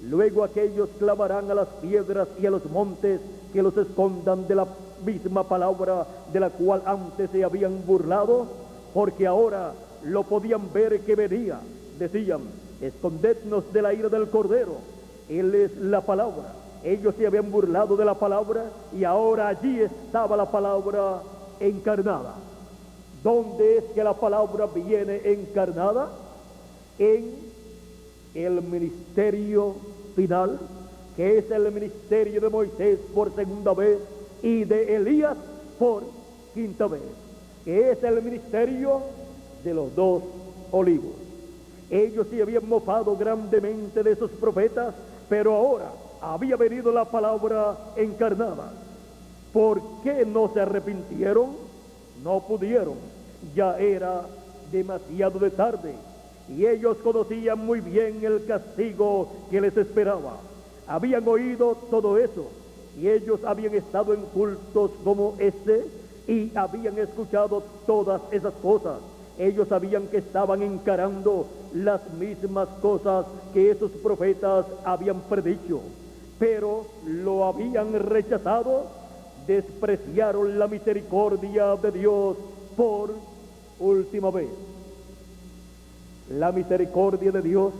Luego aquellos clamarán a las piedras y a los montes que los escondan de la misma palabra de la cual antes se habían burlado, porque ahora lo podían ver que venía. Decían: escondednos de la ira del Cordero, Él es la palabra. Ellos se habían burlado de la palabra y ahora allí estaba la palabra encarnada. ¿Dónde es que la palabra viene encarnada? En el ministerio final, que es el ministerio de Moisés por segunda vez y de Elías por quinta vez, que es el ministerio de los 2 olivos. Ellos se habían mofado grandemente de esos profetas, pero ahora había venido la palabra encarnada. ¿Por qué no se arrepintieron? No pudieron, ya era demasiado de tarde, y ellos conocían muy bien el castigo que les esperaba. Habían oído todo eso, y ellos habían estado en cultos como este, y habían escuchado todas esas cosas. Ellos sabían que estaban encarando las mismas cosas que esos profetas habían predicho, pero lo habían rechazado, despreciaron la misericordia de Dios por última vez. La misericordia de Dios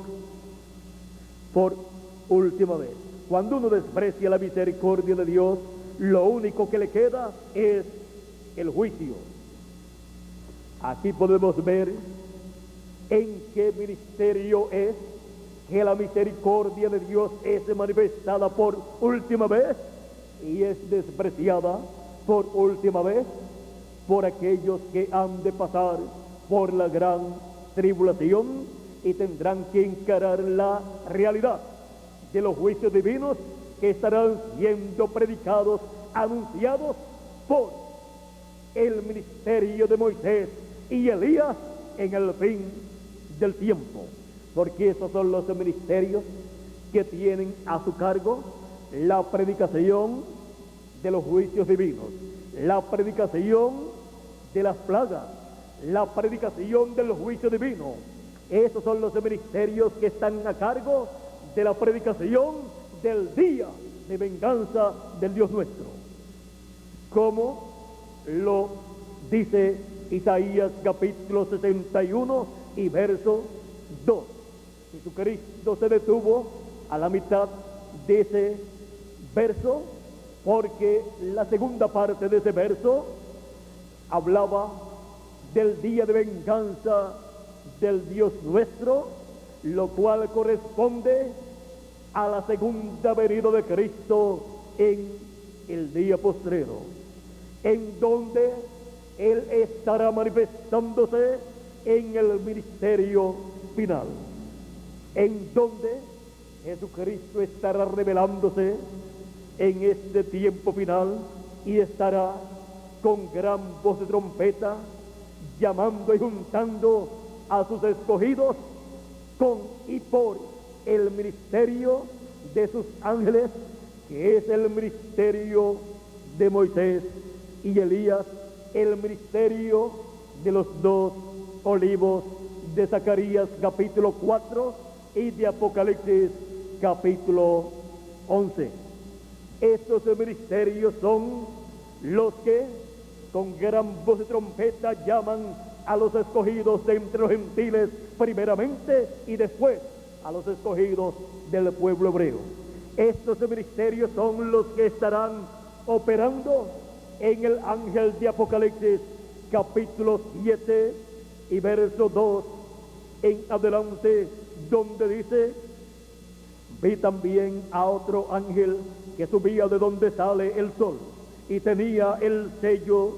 por última vez. Cuando uno desprecia la misericordia de Dios, lo único que le queda es el juicio. Aquí podemos ver en qué ministerio es que la misericordia de Dios es manifestada por última vez y es despreciada por última vez por aquellos que han de pasar por la gran tribulación y tendrán que encarar la realidad de los juicios divinos que estarán siendo predicados, anunciados por el ministerio de Moisés y Elías en el fin del tiempo, porque esos son los ministerios que tienen a su cargo la predicación de los juicios divinos, la predicación de las plagas, la predicación del juicio divino. Esos son los ministerios que están a cargo de la predicación del día de venganza del Dios nuestro, como lo dice Isaías capítulo 61 y verso 2. Jesucristo se detuvo a la mitad de ese verso, porque la segunda parte de ese verso hablaba del día de venganza del Dios nuestro, lo cual corresponde a la segunda venida de Cristo en el día postrero, en donde Él estará manifestándose en el ministerio final, en donde Jesucristo estará revelándose en este tiempo final y estará con gran voz de trompeta llamando y juntando a sus escogidos con y por el ministerio de sus ángeles, que es el ministerio de Moisés y Elías, el ministerio de los dos olivos de Zacarías capítulo 4 y de Apocalipsis capítulo 11. Estos ministerios son los que con gran voz de trompeta llaman a los escogidos de entre los gentiles primeramente y después a los escogidos del pueblo hebreo. Estos ministerios son los que estarán operando en el ángel de Apocalipsis capítulo 7 y verso 2 en adelante, donde dice: vi también a otro ángel que subía de donde sale el sol y tenía el sello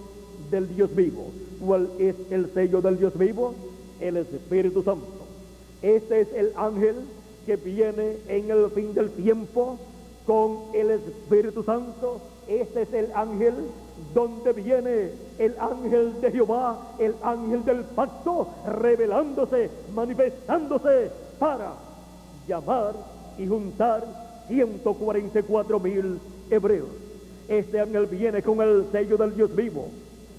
del Dios vivo. ¿Cuál es el sello del Dios vivo? El Espíritu Santo. Este es el ángel que viene en el fin del tiempo con el Espíritu Santo. Este es el ángel donde viene el ángel de Jehová, el ángel del pacto, revelándose, manifestándose para llamar y juntar 144,000 hebreos. Este ángel viene con el sello del Dios vivo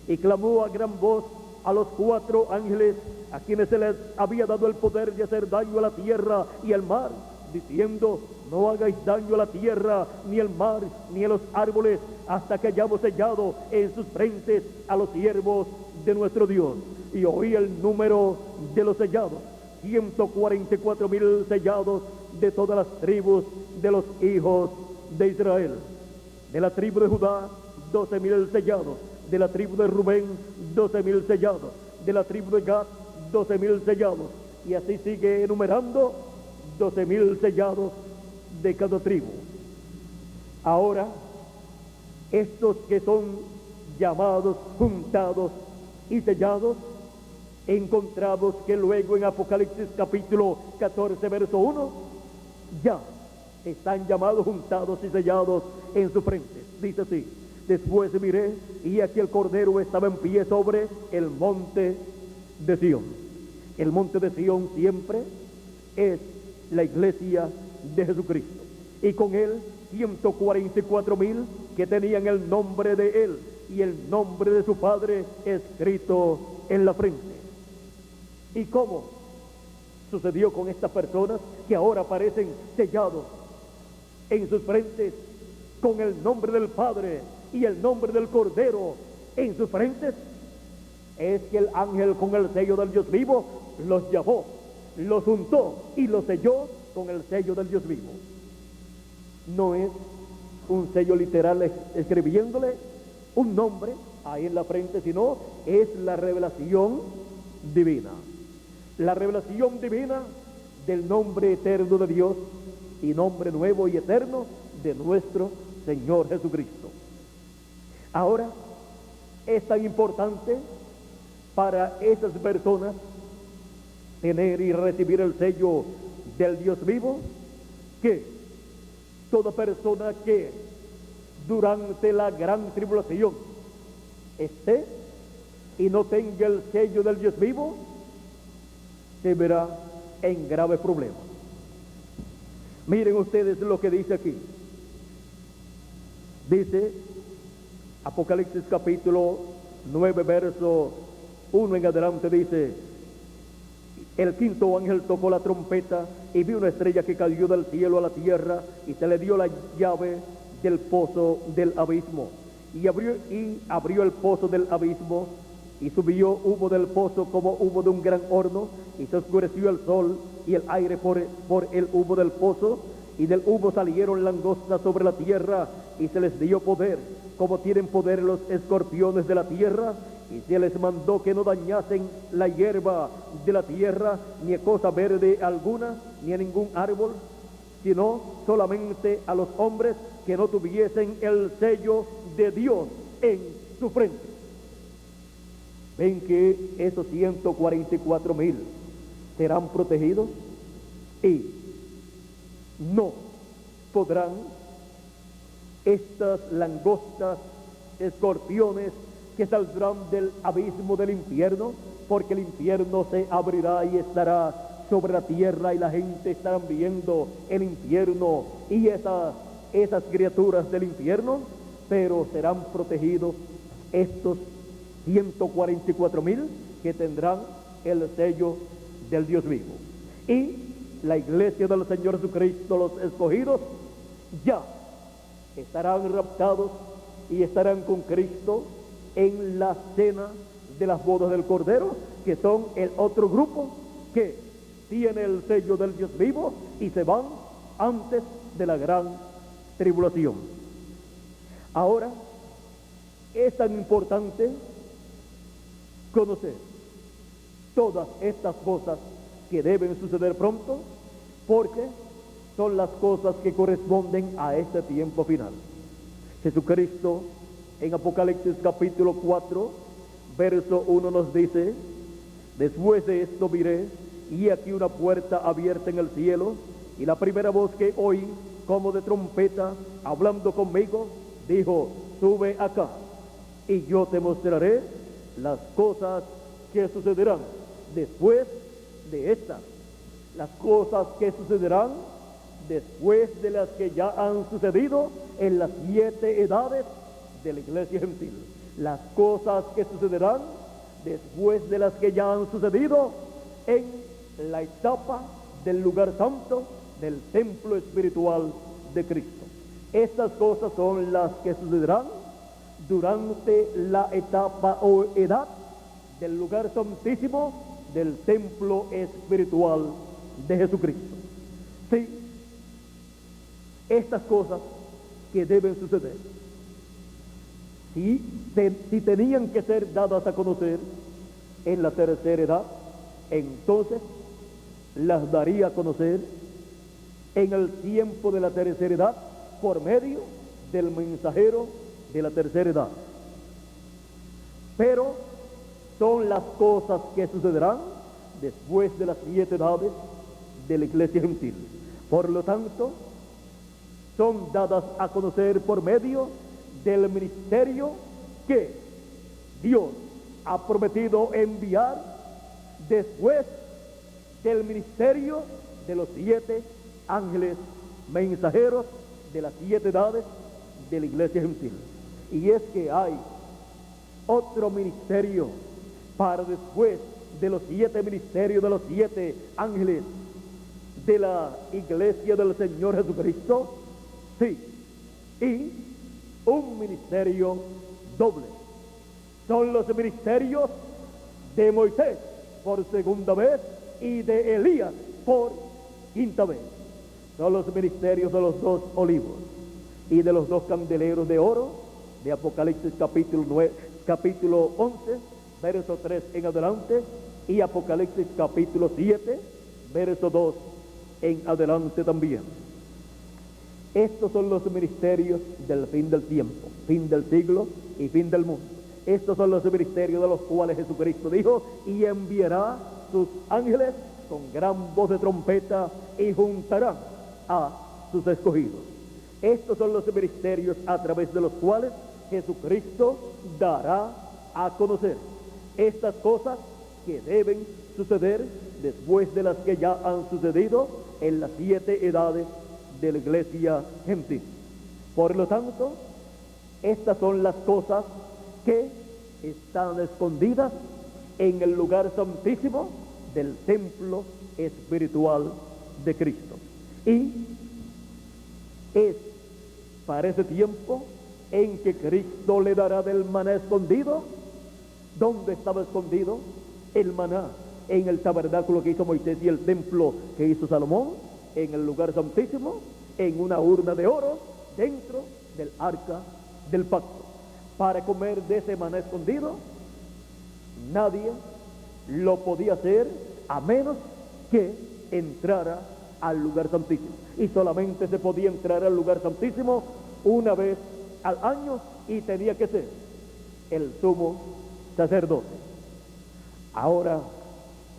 y clamó a gran voz a los 4 ángeles a quienes se les había dado el poder de hacer daño a la tierra y al mar, diciendo: no hagáis daño a la tierra, ni al mar, ni a los árboles, hasta que hayamos sellado en sus frentes a los siervos de nuestro Dios. Y oí el número de los sellados: 144,000 sellados de todas las tribus de los hijos de Israel. De la tribu de Judá, 12,000 sellados. De la tribu de Rubén, 12,000 sellados. De la tribu de Gad, 12,000 sellados. Y así sigue enumerando 12,000 sellados de cada tribu. Ahora, estos que son llamados, juntados y sellados, encontramos que luego en Apocalipsis capítulo 14 verso 1 ya están llamados, juntados y sellados en su frente. Dice así: después miré y aquí el Cordero estaba en pie sobre el monte de Sión. El monte de Sión siempre es la iglesia de Jesucristo, y con él 144,000 que tenían el nombre de él y el nombre de su Padre escrito en la frente. ¿Y cómo sucedió con estas personas que ahora aparecen sellados en sus frentes con el nombre del Padre y el nombre del Cordero en sus frentes? Es que el ángel con el sello del Dios vivo los llamó, los juntó y los selló con el sello del Dios vivo. No es un sello literal escribiéndole un nombre ahí en la frente, sino es la revelación divina. La revelación divina del nombre eterno de Dios y nombre nuevo y eterno de nuestro Señor Jesucristo. Ahora, es tan importante para esas personas tener y recibir el sello del Dios vivo, que toda persona que durante la gran tribulación esté y no tenga el sello del Dios vivo, se verá en graves problemas. Miren ustedes lo que dice aquí. Dice Apocalipsis capítulo 9 verso 1 en adelante, dice: el quinto ángel tocó la trompeta y vi una estrella que cayó del cielo a la tierra, y se le dio la llave del pozo del abismo, y abrió el pozo del abismo, y subió humo del pozo como humo de un gran horno, y se oscureció el sol y el aire por el humo del pozo, y del humo salieron langostas sobre la tierra, y se les dio poder, como tienen poder los escorpiones de la tierra, y se les mandó que no dañasen la hierba de la tierra, ni a cosa verde alguna, ni a ningún árbol, sino solamente a los hombres que no tuviesen el sello de Dios en su frente. Ven que esos 144,000 serán protegidos y no podrán estas langostas, escorpiones que saldrán del abismo del infierno, porque el infierno se abrirá y estará sobre la tierra, y la gente estará viendo el infierno y esas criaturas del infierno, pero serán protegidos estos 144,000 que tendrán el sello del Dios vivo. Y la iglesia del Señor Jesucristo, los escogidos, ya estarán raptados y estarán con Cristo en la cena de las bodas del Cordero, que son el otro grupo que tiene el sello del Dios vivo y se van antes de la gran tribulación. Ahora, es tan importante conocer todas estas cosas que deben suceder pronto, porque son las cosas que corresponden a este tiempo final. Jesucristo en Apocalipsis capítulo 4, verso 1 nos dice: después de esto miré, y aquí una puerta abierta en el cielo, y la primera voz que oí, como de trompeta, hablando conmigo, dijo: sube acá, y yo te mostraré las cosas que sucederán después de estas. Las cosas que sucederán después de las que ya han sucedido en las 7 edades de la iglesia gentil. Las cosas que sucederán después de las que ya han sucedido en la etapa del lugar santo, del templo espiritual de Cristo. Estas cosas son las que sucederán durante la etapa o edad del lugar santísimo del templo espiritual de Jesucristo. Sí, estas cosas que deben suceder, si tenían que ser dadas a conocer en la tercera edad, entonces las daría a conocer en el tiempo de la tercera edad por medio del mensajero de la tercera edad. Pero son las cosas que sucederán después de las 7 edades de la iglesia gentil. Por lo tanto, son dadas a conocer por medio del ministerio que Dios ha prometido enviar después del ministerio de los 7 ángeles mensajeros de las 7 edades de la iglesia gentil. Y es que hay otro ministerio para después de los 7 ministerios de los 7 ángeles de la iglesia del Señor Jesucristo. Sí, y un ministerio doble. Son los ministerios de Moisés por segunda vez y de Elías por quinta vez. Son los ministerios de los 2 olivos y de los 2 candeleros de oro de Apocalipsis capítulo 11, verso 3 en adelante, y Apocalipsis capítulo 7, verso 2 en adelante también. Estos son los ministerios del fin del tiempo, fin del siglo y fin del mundo. Estos son los ministerios de los cuales Jesucristo dijo: y enviará sus ángeles con gran voz de trompeta y juntarán a sus escogidos. Estos son los ministerios a través de los cuales Jesucristo dará a conocer estas cosas que deben suceder después de las que ya han sucedido en las 7 edades de la iglesia gentil. Por lo tanto, estas son las cosas que están escondidas en el lugar santísimo del templo espiritual de Cristo. Y es para ese tiempo en que Cristo le dará del maná escondido. ¿Dónde estaba escondido el maná? En el tabernáculo que hizo Moisés y el templo que hizo Salomón, en el lugar santísimo. en una urna de oro dentro del arca del pacto. Para comer de ese maná escondido, nadie lo podía hacer a menos que entrara al lugar santísimo. Y solamente se podía entrar al lugar santísimo una vez al año, y tenía que ser el sumo sacerdote. Ahora,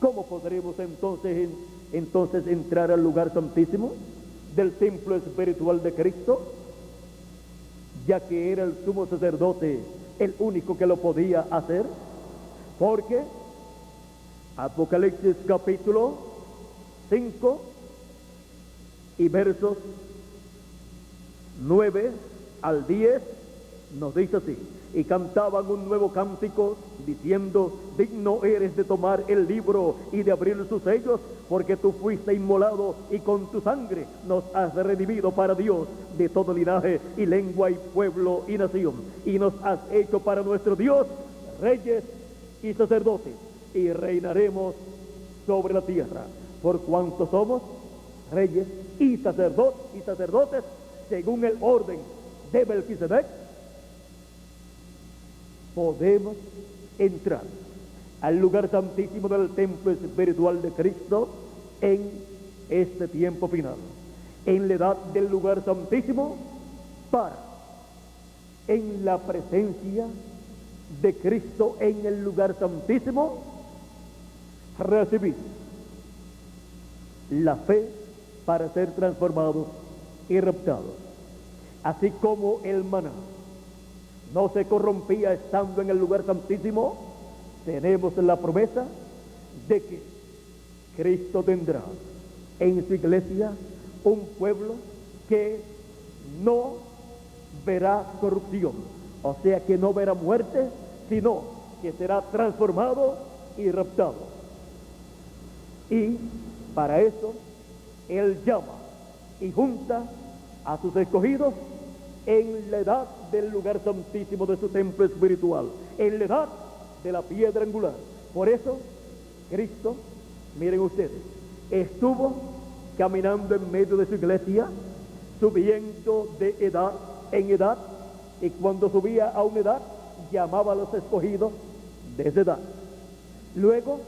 ¿cómo podremos entonces entrar al lugar santísimo del templo espiritual de Cristo? Ya que era el sumo sacerdote el único que lo podía hacer. Porque Apocalipsis capítulo 5 y versos 9 al 10 nos dice así: y cantaban un nuevo cántico diciendo: digno eres de tomar el libro y de abrir sus sellos, porque tú fuiste inmolado y con tu sangre nos has redimido para Dios de todo linaje y lengua y pueblo y nación, y nos has hecho para nuestro Dios reyes y sacerdotes, y reinaremos sobre la tierra. Por cuanto somos reyes y sacerdotes según el orden de Melquisedec, podemos entrar al lugar santísimo del templo espiritual de Cristo en este tiempo final, en la edad del lugar santísimo, para, en la presencia de Cristo en el lugar santísimo, recibir la fe para ser transformados y raptados. Así como el maná no se corrompía estando en el lugar santísimo, tenemos la promesa de que Cristo tendrá en su iglesia un pueblo que no verá corrupción, o sea que no verá muerte, sino que será transformado y raptado. Y para eso Él llama y junta a sus escogidos en la edad del lugar santísimo de su templo espiritual, en la edad de la piedra angular. Por eso Cristo, miren ustedes, estuvo caminando en medio de su iglesia, subiendo de edad en edad, y cuando subía a una edad llamaba a los escogidos de esa edad. Luego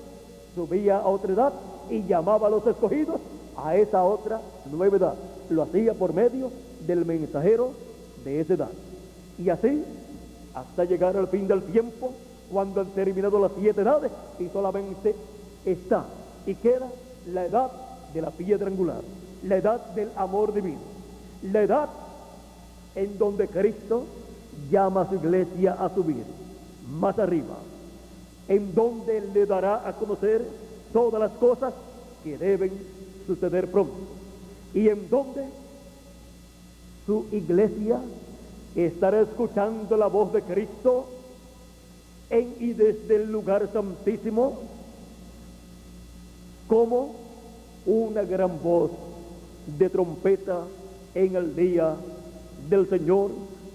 subía a otra edad y llamaba a los escogidos a esa otra nueva edad. Lo hacía por medio del mensajero de esa edad. Y así hasta llegar al fin del tiempo, cuando han terminado las 7 edades y solamente está y queda la edad de la piedra angular, la edad del amor divino, la edad en donde Cristo llama a su iglesia a subir más arriba, en donde le dará a conocer todas las cosas que deben suceder pronto, y en donde su iglesia estará escuchando la voz de Cristo en y desde el lugar santísimo como una gran voz de trompeta en el día del Señor,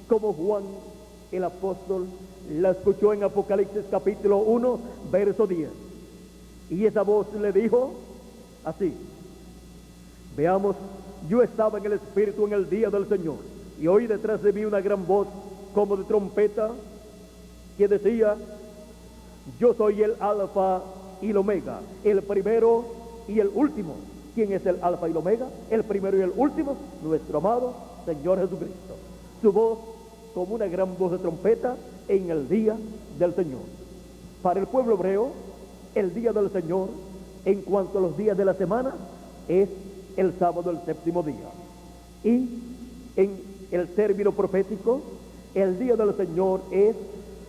como Juan el apóstol la escuchó en Apocalipsis capítulo 1 verso 10. Y esa voz le dijo así: veamos, yo estaba en el Espíritu en el día del Señor, y oí detrás de mí una gran voz como de trompeta que decía: yo soy el Alfa y el Omega, el primero y el último. ¿Quién es el Alfa y el Omega? El primero y el último, nuestro amado Señor Jesucristo. Su voz como una gran voz de trompeta en el día del Señor. Para el pueblo hebreo, el día del Señor, en cuanto a los días de la semana, es el sábado, el séptimo día. Y en el término profético, el día del Señor es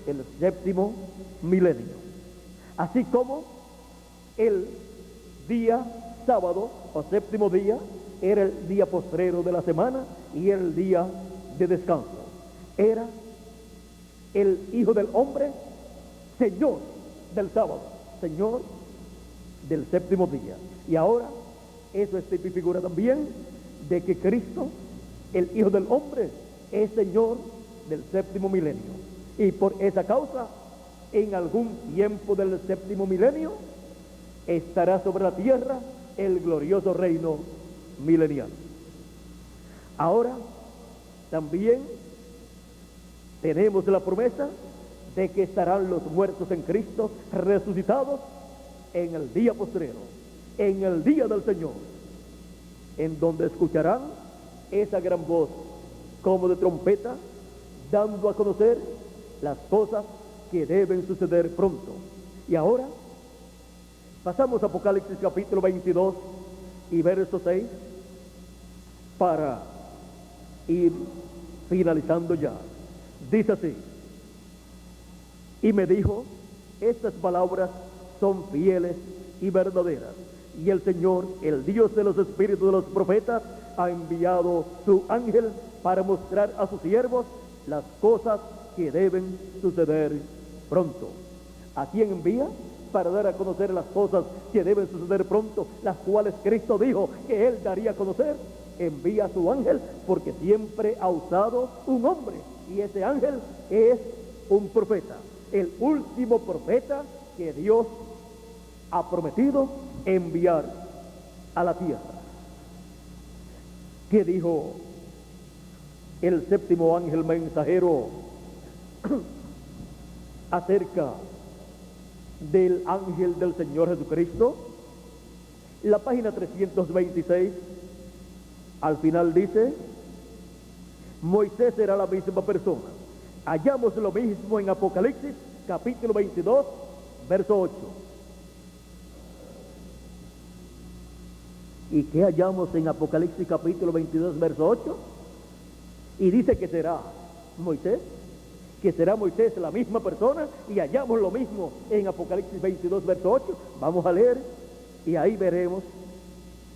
el séptimo milenio. Así como el día sábado o séptimo día era el día postrero de la semana y era el día de descanso. Era el Hijo del Hombre, Señor del sábado, Señor del séptimo día. Y ahora eso es figura también de que Cristo, el Hijo del Hombre, es Señor del séptimo milenio. Y por esa causa, en algún tiempo del séptimo milenio, estará sobre la tierra el glorioso reino milenial. Ahora también tenemos la promesa de que estarán los muertos en Cristo resucitados en el día postrero, en el día del Señor, en donde escucharán esa gran voz como de trompeta, dando a conocer las cosas que deben suceder pronto. Y ahora pasamos a Apocalipsis capítulo 22 y verso 6 para ir finalizando ya. Dice así: y me dijo, estas palabras son fieles y verdaderas, y el Señor, el Dios de los espíritus de los profetas, ha enviado su ángel para mostrar a sus siervos las cosas que deben suceder pronto. ¿A quién envía? Para dar a conocer las cosas que deben suceder pronto, las cuales Cristo dijo que Él daría a conocer. Envía a su ángel porque siempre ha usado un hombre, y ese ángel es un profeta, el último profeta que Dios ha prometido enviar a la tierra. ¿Qué dijo el séptimo ángel mensajero acerca del ángel del Señor Jesucristo? La página 326 al final dice: Moisés era la misma persona. Hallamos lo mismo en Apocalipsis capítulo 22 verso 8. ¿Y qué hallamos en Apocalipsis capítulo 22 verso 8? Y dice que será Moisés, que será Moisés la misma persona, y hallamos lo mismo en Apocalipsis 22 verso 8. Vamos a leer y ahí veremos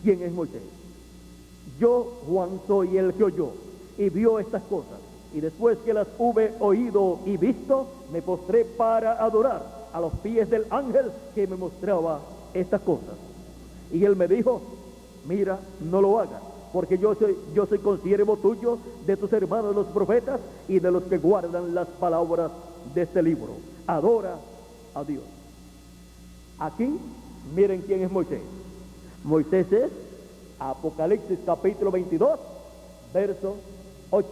quién es Moisés. Yo, Juan, soy el que oyó y vio estas cosas, y después que las hube oído y visto, me postré para adorar a los pies del ángel que me mostraba estas cosas. Y él me dijo: mira, no lo hagas, porque yo soy consiervo tuyo, de tus hermanos los profetas y de los que guardan las palabras de este libro. Adora a Dios. Aquí, miren quién es Moisés. Moisés es Apocalipsis capítulo 22, verso 8.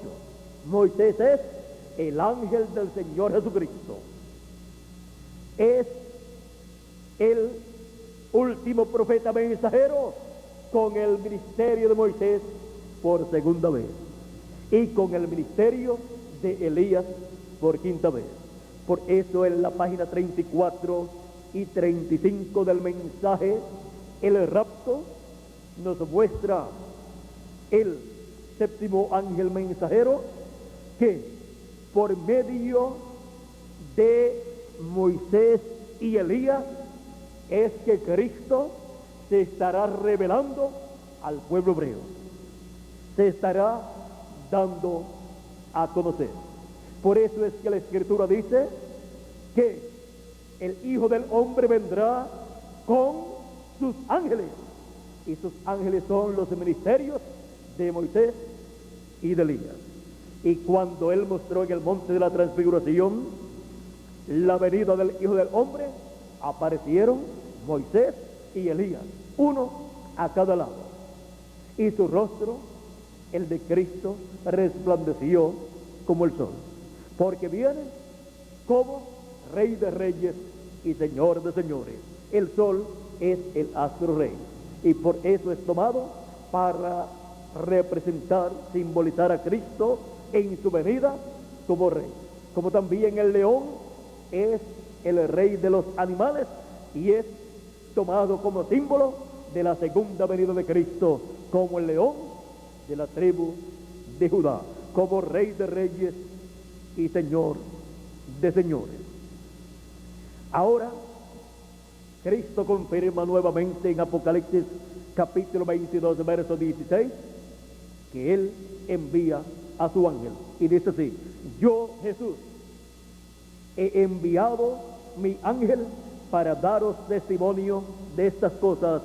Moisés es el ángel del Señor Jesucristo. Es el último profeta mensajero, con el ministerio de Moisés por segunda vez, y con el ministerio de Elías por quinta vez. Por eso en la página 34 y 35 del mensaje, el rapto, nos muestra el séptimo ángel mensajero que por medio de Moisés y Elías es que Cristo se estará revelando al pueblo hebreo, se estará dando a conocer. Por eso es que la Escritura dice que el Hijo del Hombre vendrá con sus ángeles, y sus ángeles son los ministerios de Moisés y de Elías. Y cuando él mostró en el monte de la transfiguración la venida del Hijo del Hombre, aparecieron Moisés y Elías, uno a cada lado, y su rostro, el de Cristo, resplandeció como el sol, porque viene como Rey de reyes y Señor de señores. El sol es el astro rey, y por eso es tomado para representar, simbolizar a Cristo en su venida como rey. Como también el león es el rey de los animales, y es tomado como símbolo de la segunda venida de Cristo, como el león de la tribu de Judá, como Rey de reyes y Señor de señores. Ahora Cristo confirma nuevamente en Apocalipsis capítulo 22 verso 16 que Él envía a su ángel, y dice así: yo, Jesús, he enviado mi ángel para daros testimonio de estas cosas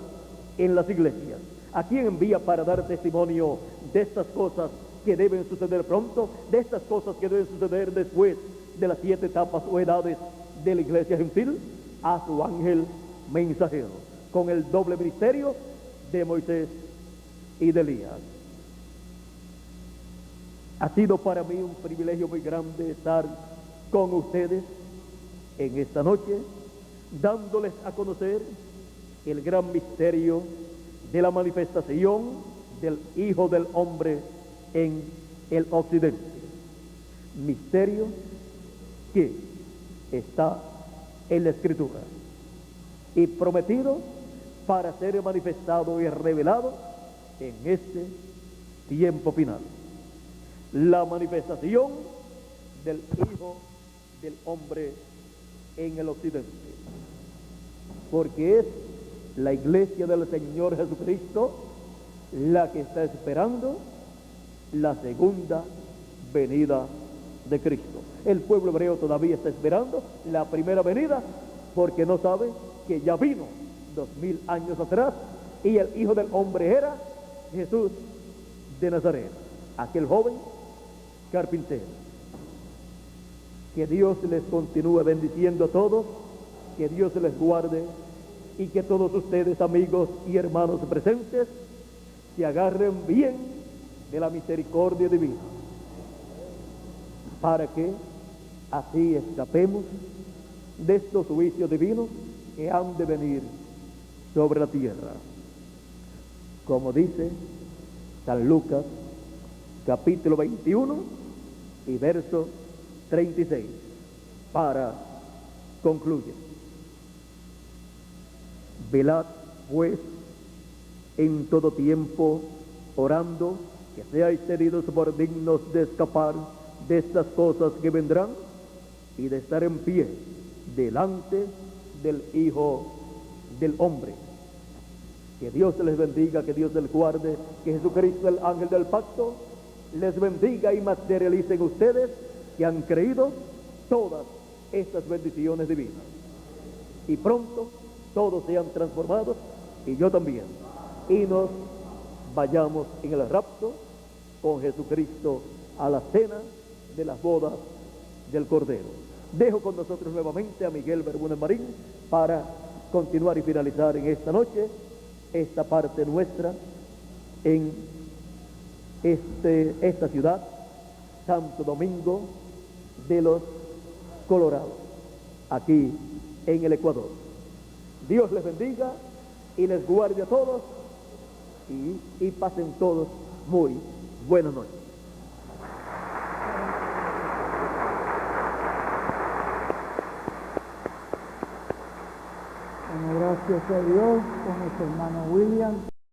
en las iglesias. ¿A quién envía para dar testimonio de estas cosas que deben suceder pronto, de estas cosas que deben suceder después de las 7 etapas o edades de la iglesia gentil? A su ángel mensajero, con el doble ministerio de Moisés y de Elías. Ha sido para mí un privilegio muy grande estar con ustedes en esta noche, dándoles a conocer el gran misterio de la manifestación del Hijo del Hombre en el occidente. Misterio que está en la Escritura y prometido para ser manifestado y revelado en este tiempo final. La manifestación del Hijo del Hombre en el occidente, porque es la iglesia del Señor Jesucristo la que está esperando la segunda venida de Cristo. El pueblo hebreo todavía está esperando la primera venida, porque no sabe que ya vino 2000 años atrás y el Hijo del Hombre era Jesús de Nazaret, aquel joven carpintero. Que Dios les continúe bendiciendo a todos, que Dios les guarde y que todos ustedes, amigos y hermanos presentes, se agarren bien de la misericordia divina, para que así escapemos de estos juicios divinos que han de venir sobre la tierra. Como dice San Lucas, capítulo 21 y verso 36, para concluir. Velad, pues, en todo tiempo, orando, que seáis tenidos por dignos de escapar de estas cosas que vendrán y de estar en pie delante del Hijo del Hombre. Que Dios les bendiga, que Dios les guarde, que Jesucristo, el ángel del pacto, les bendiga y materialice en ustedes que han creído todas estas bendiciones divinas. Y pronto todos sean transformados, y yo también, y nos vayamos en el rapto con Jesucristo a la cena de las bodas del Cordero. Dejo con nosotros nuevamente a Miguel Bermúdez Marín para continuar y finalizar en esta noche esta parte nuestra en esta ciudad, Santo Domingo de los Colorados, aquí en el Ecuador. Dios les bendiga y les guarde a todos y pasen todos muy buenas noches. Bueno, gracias a Dios con nuestro hermano William.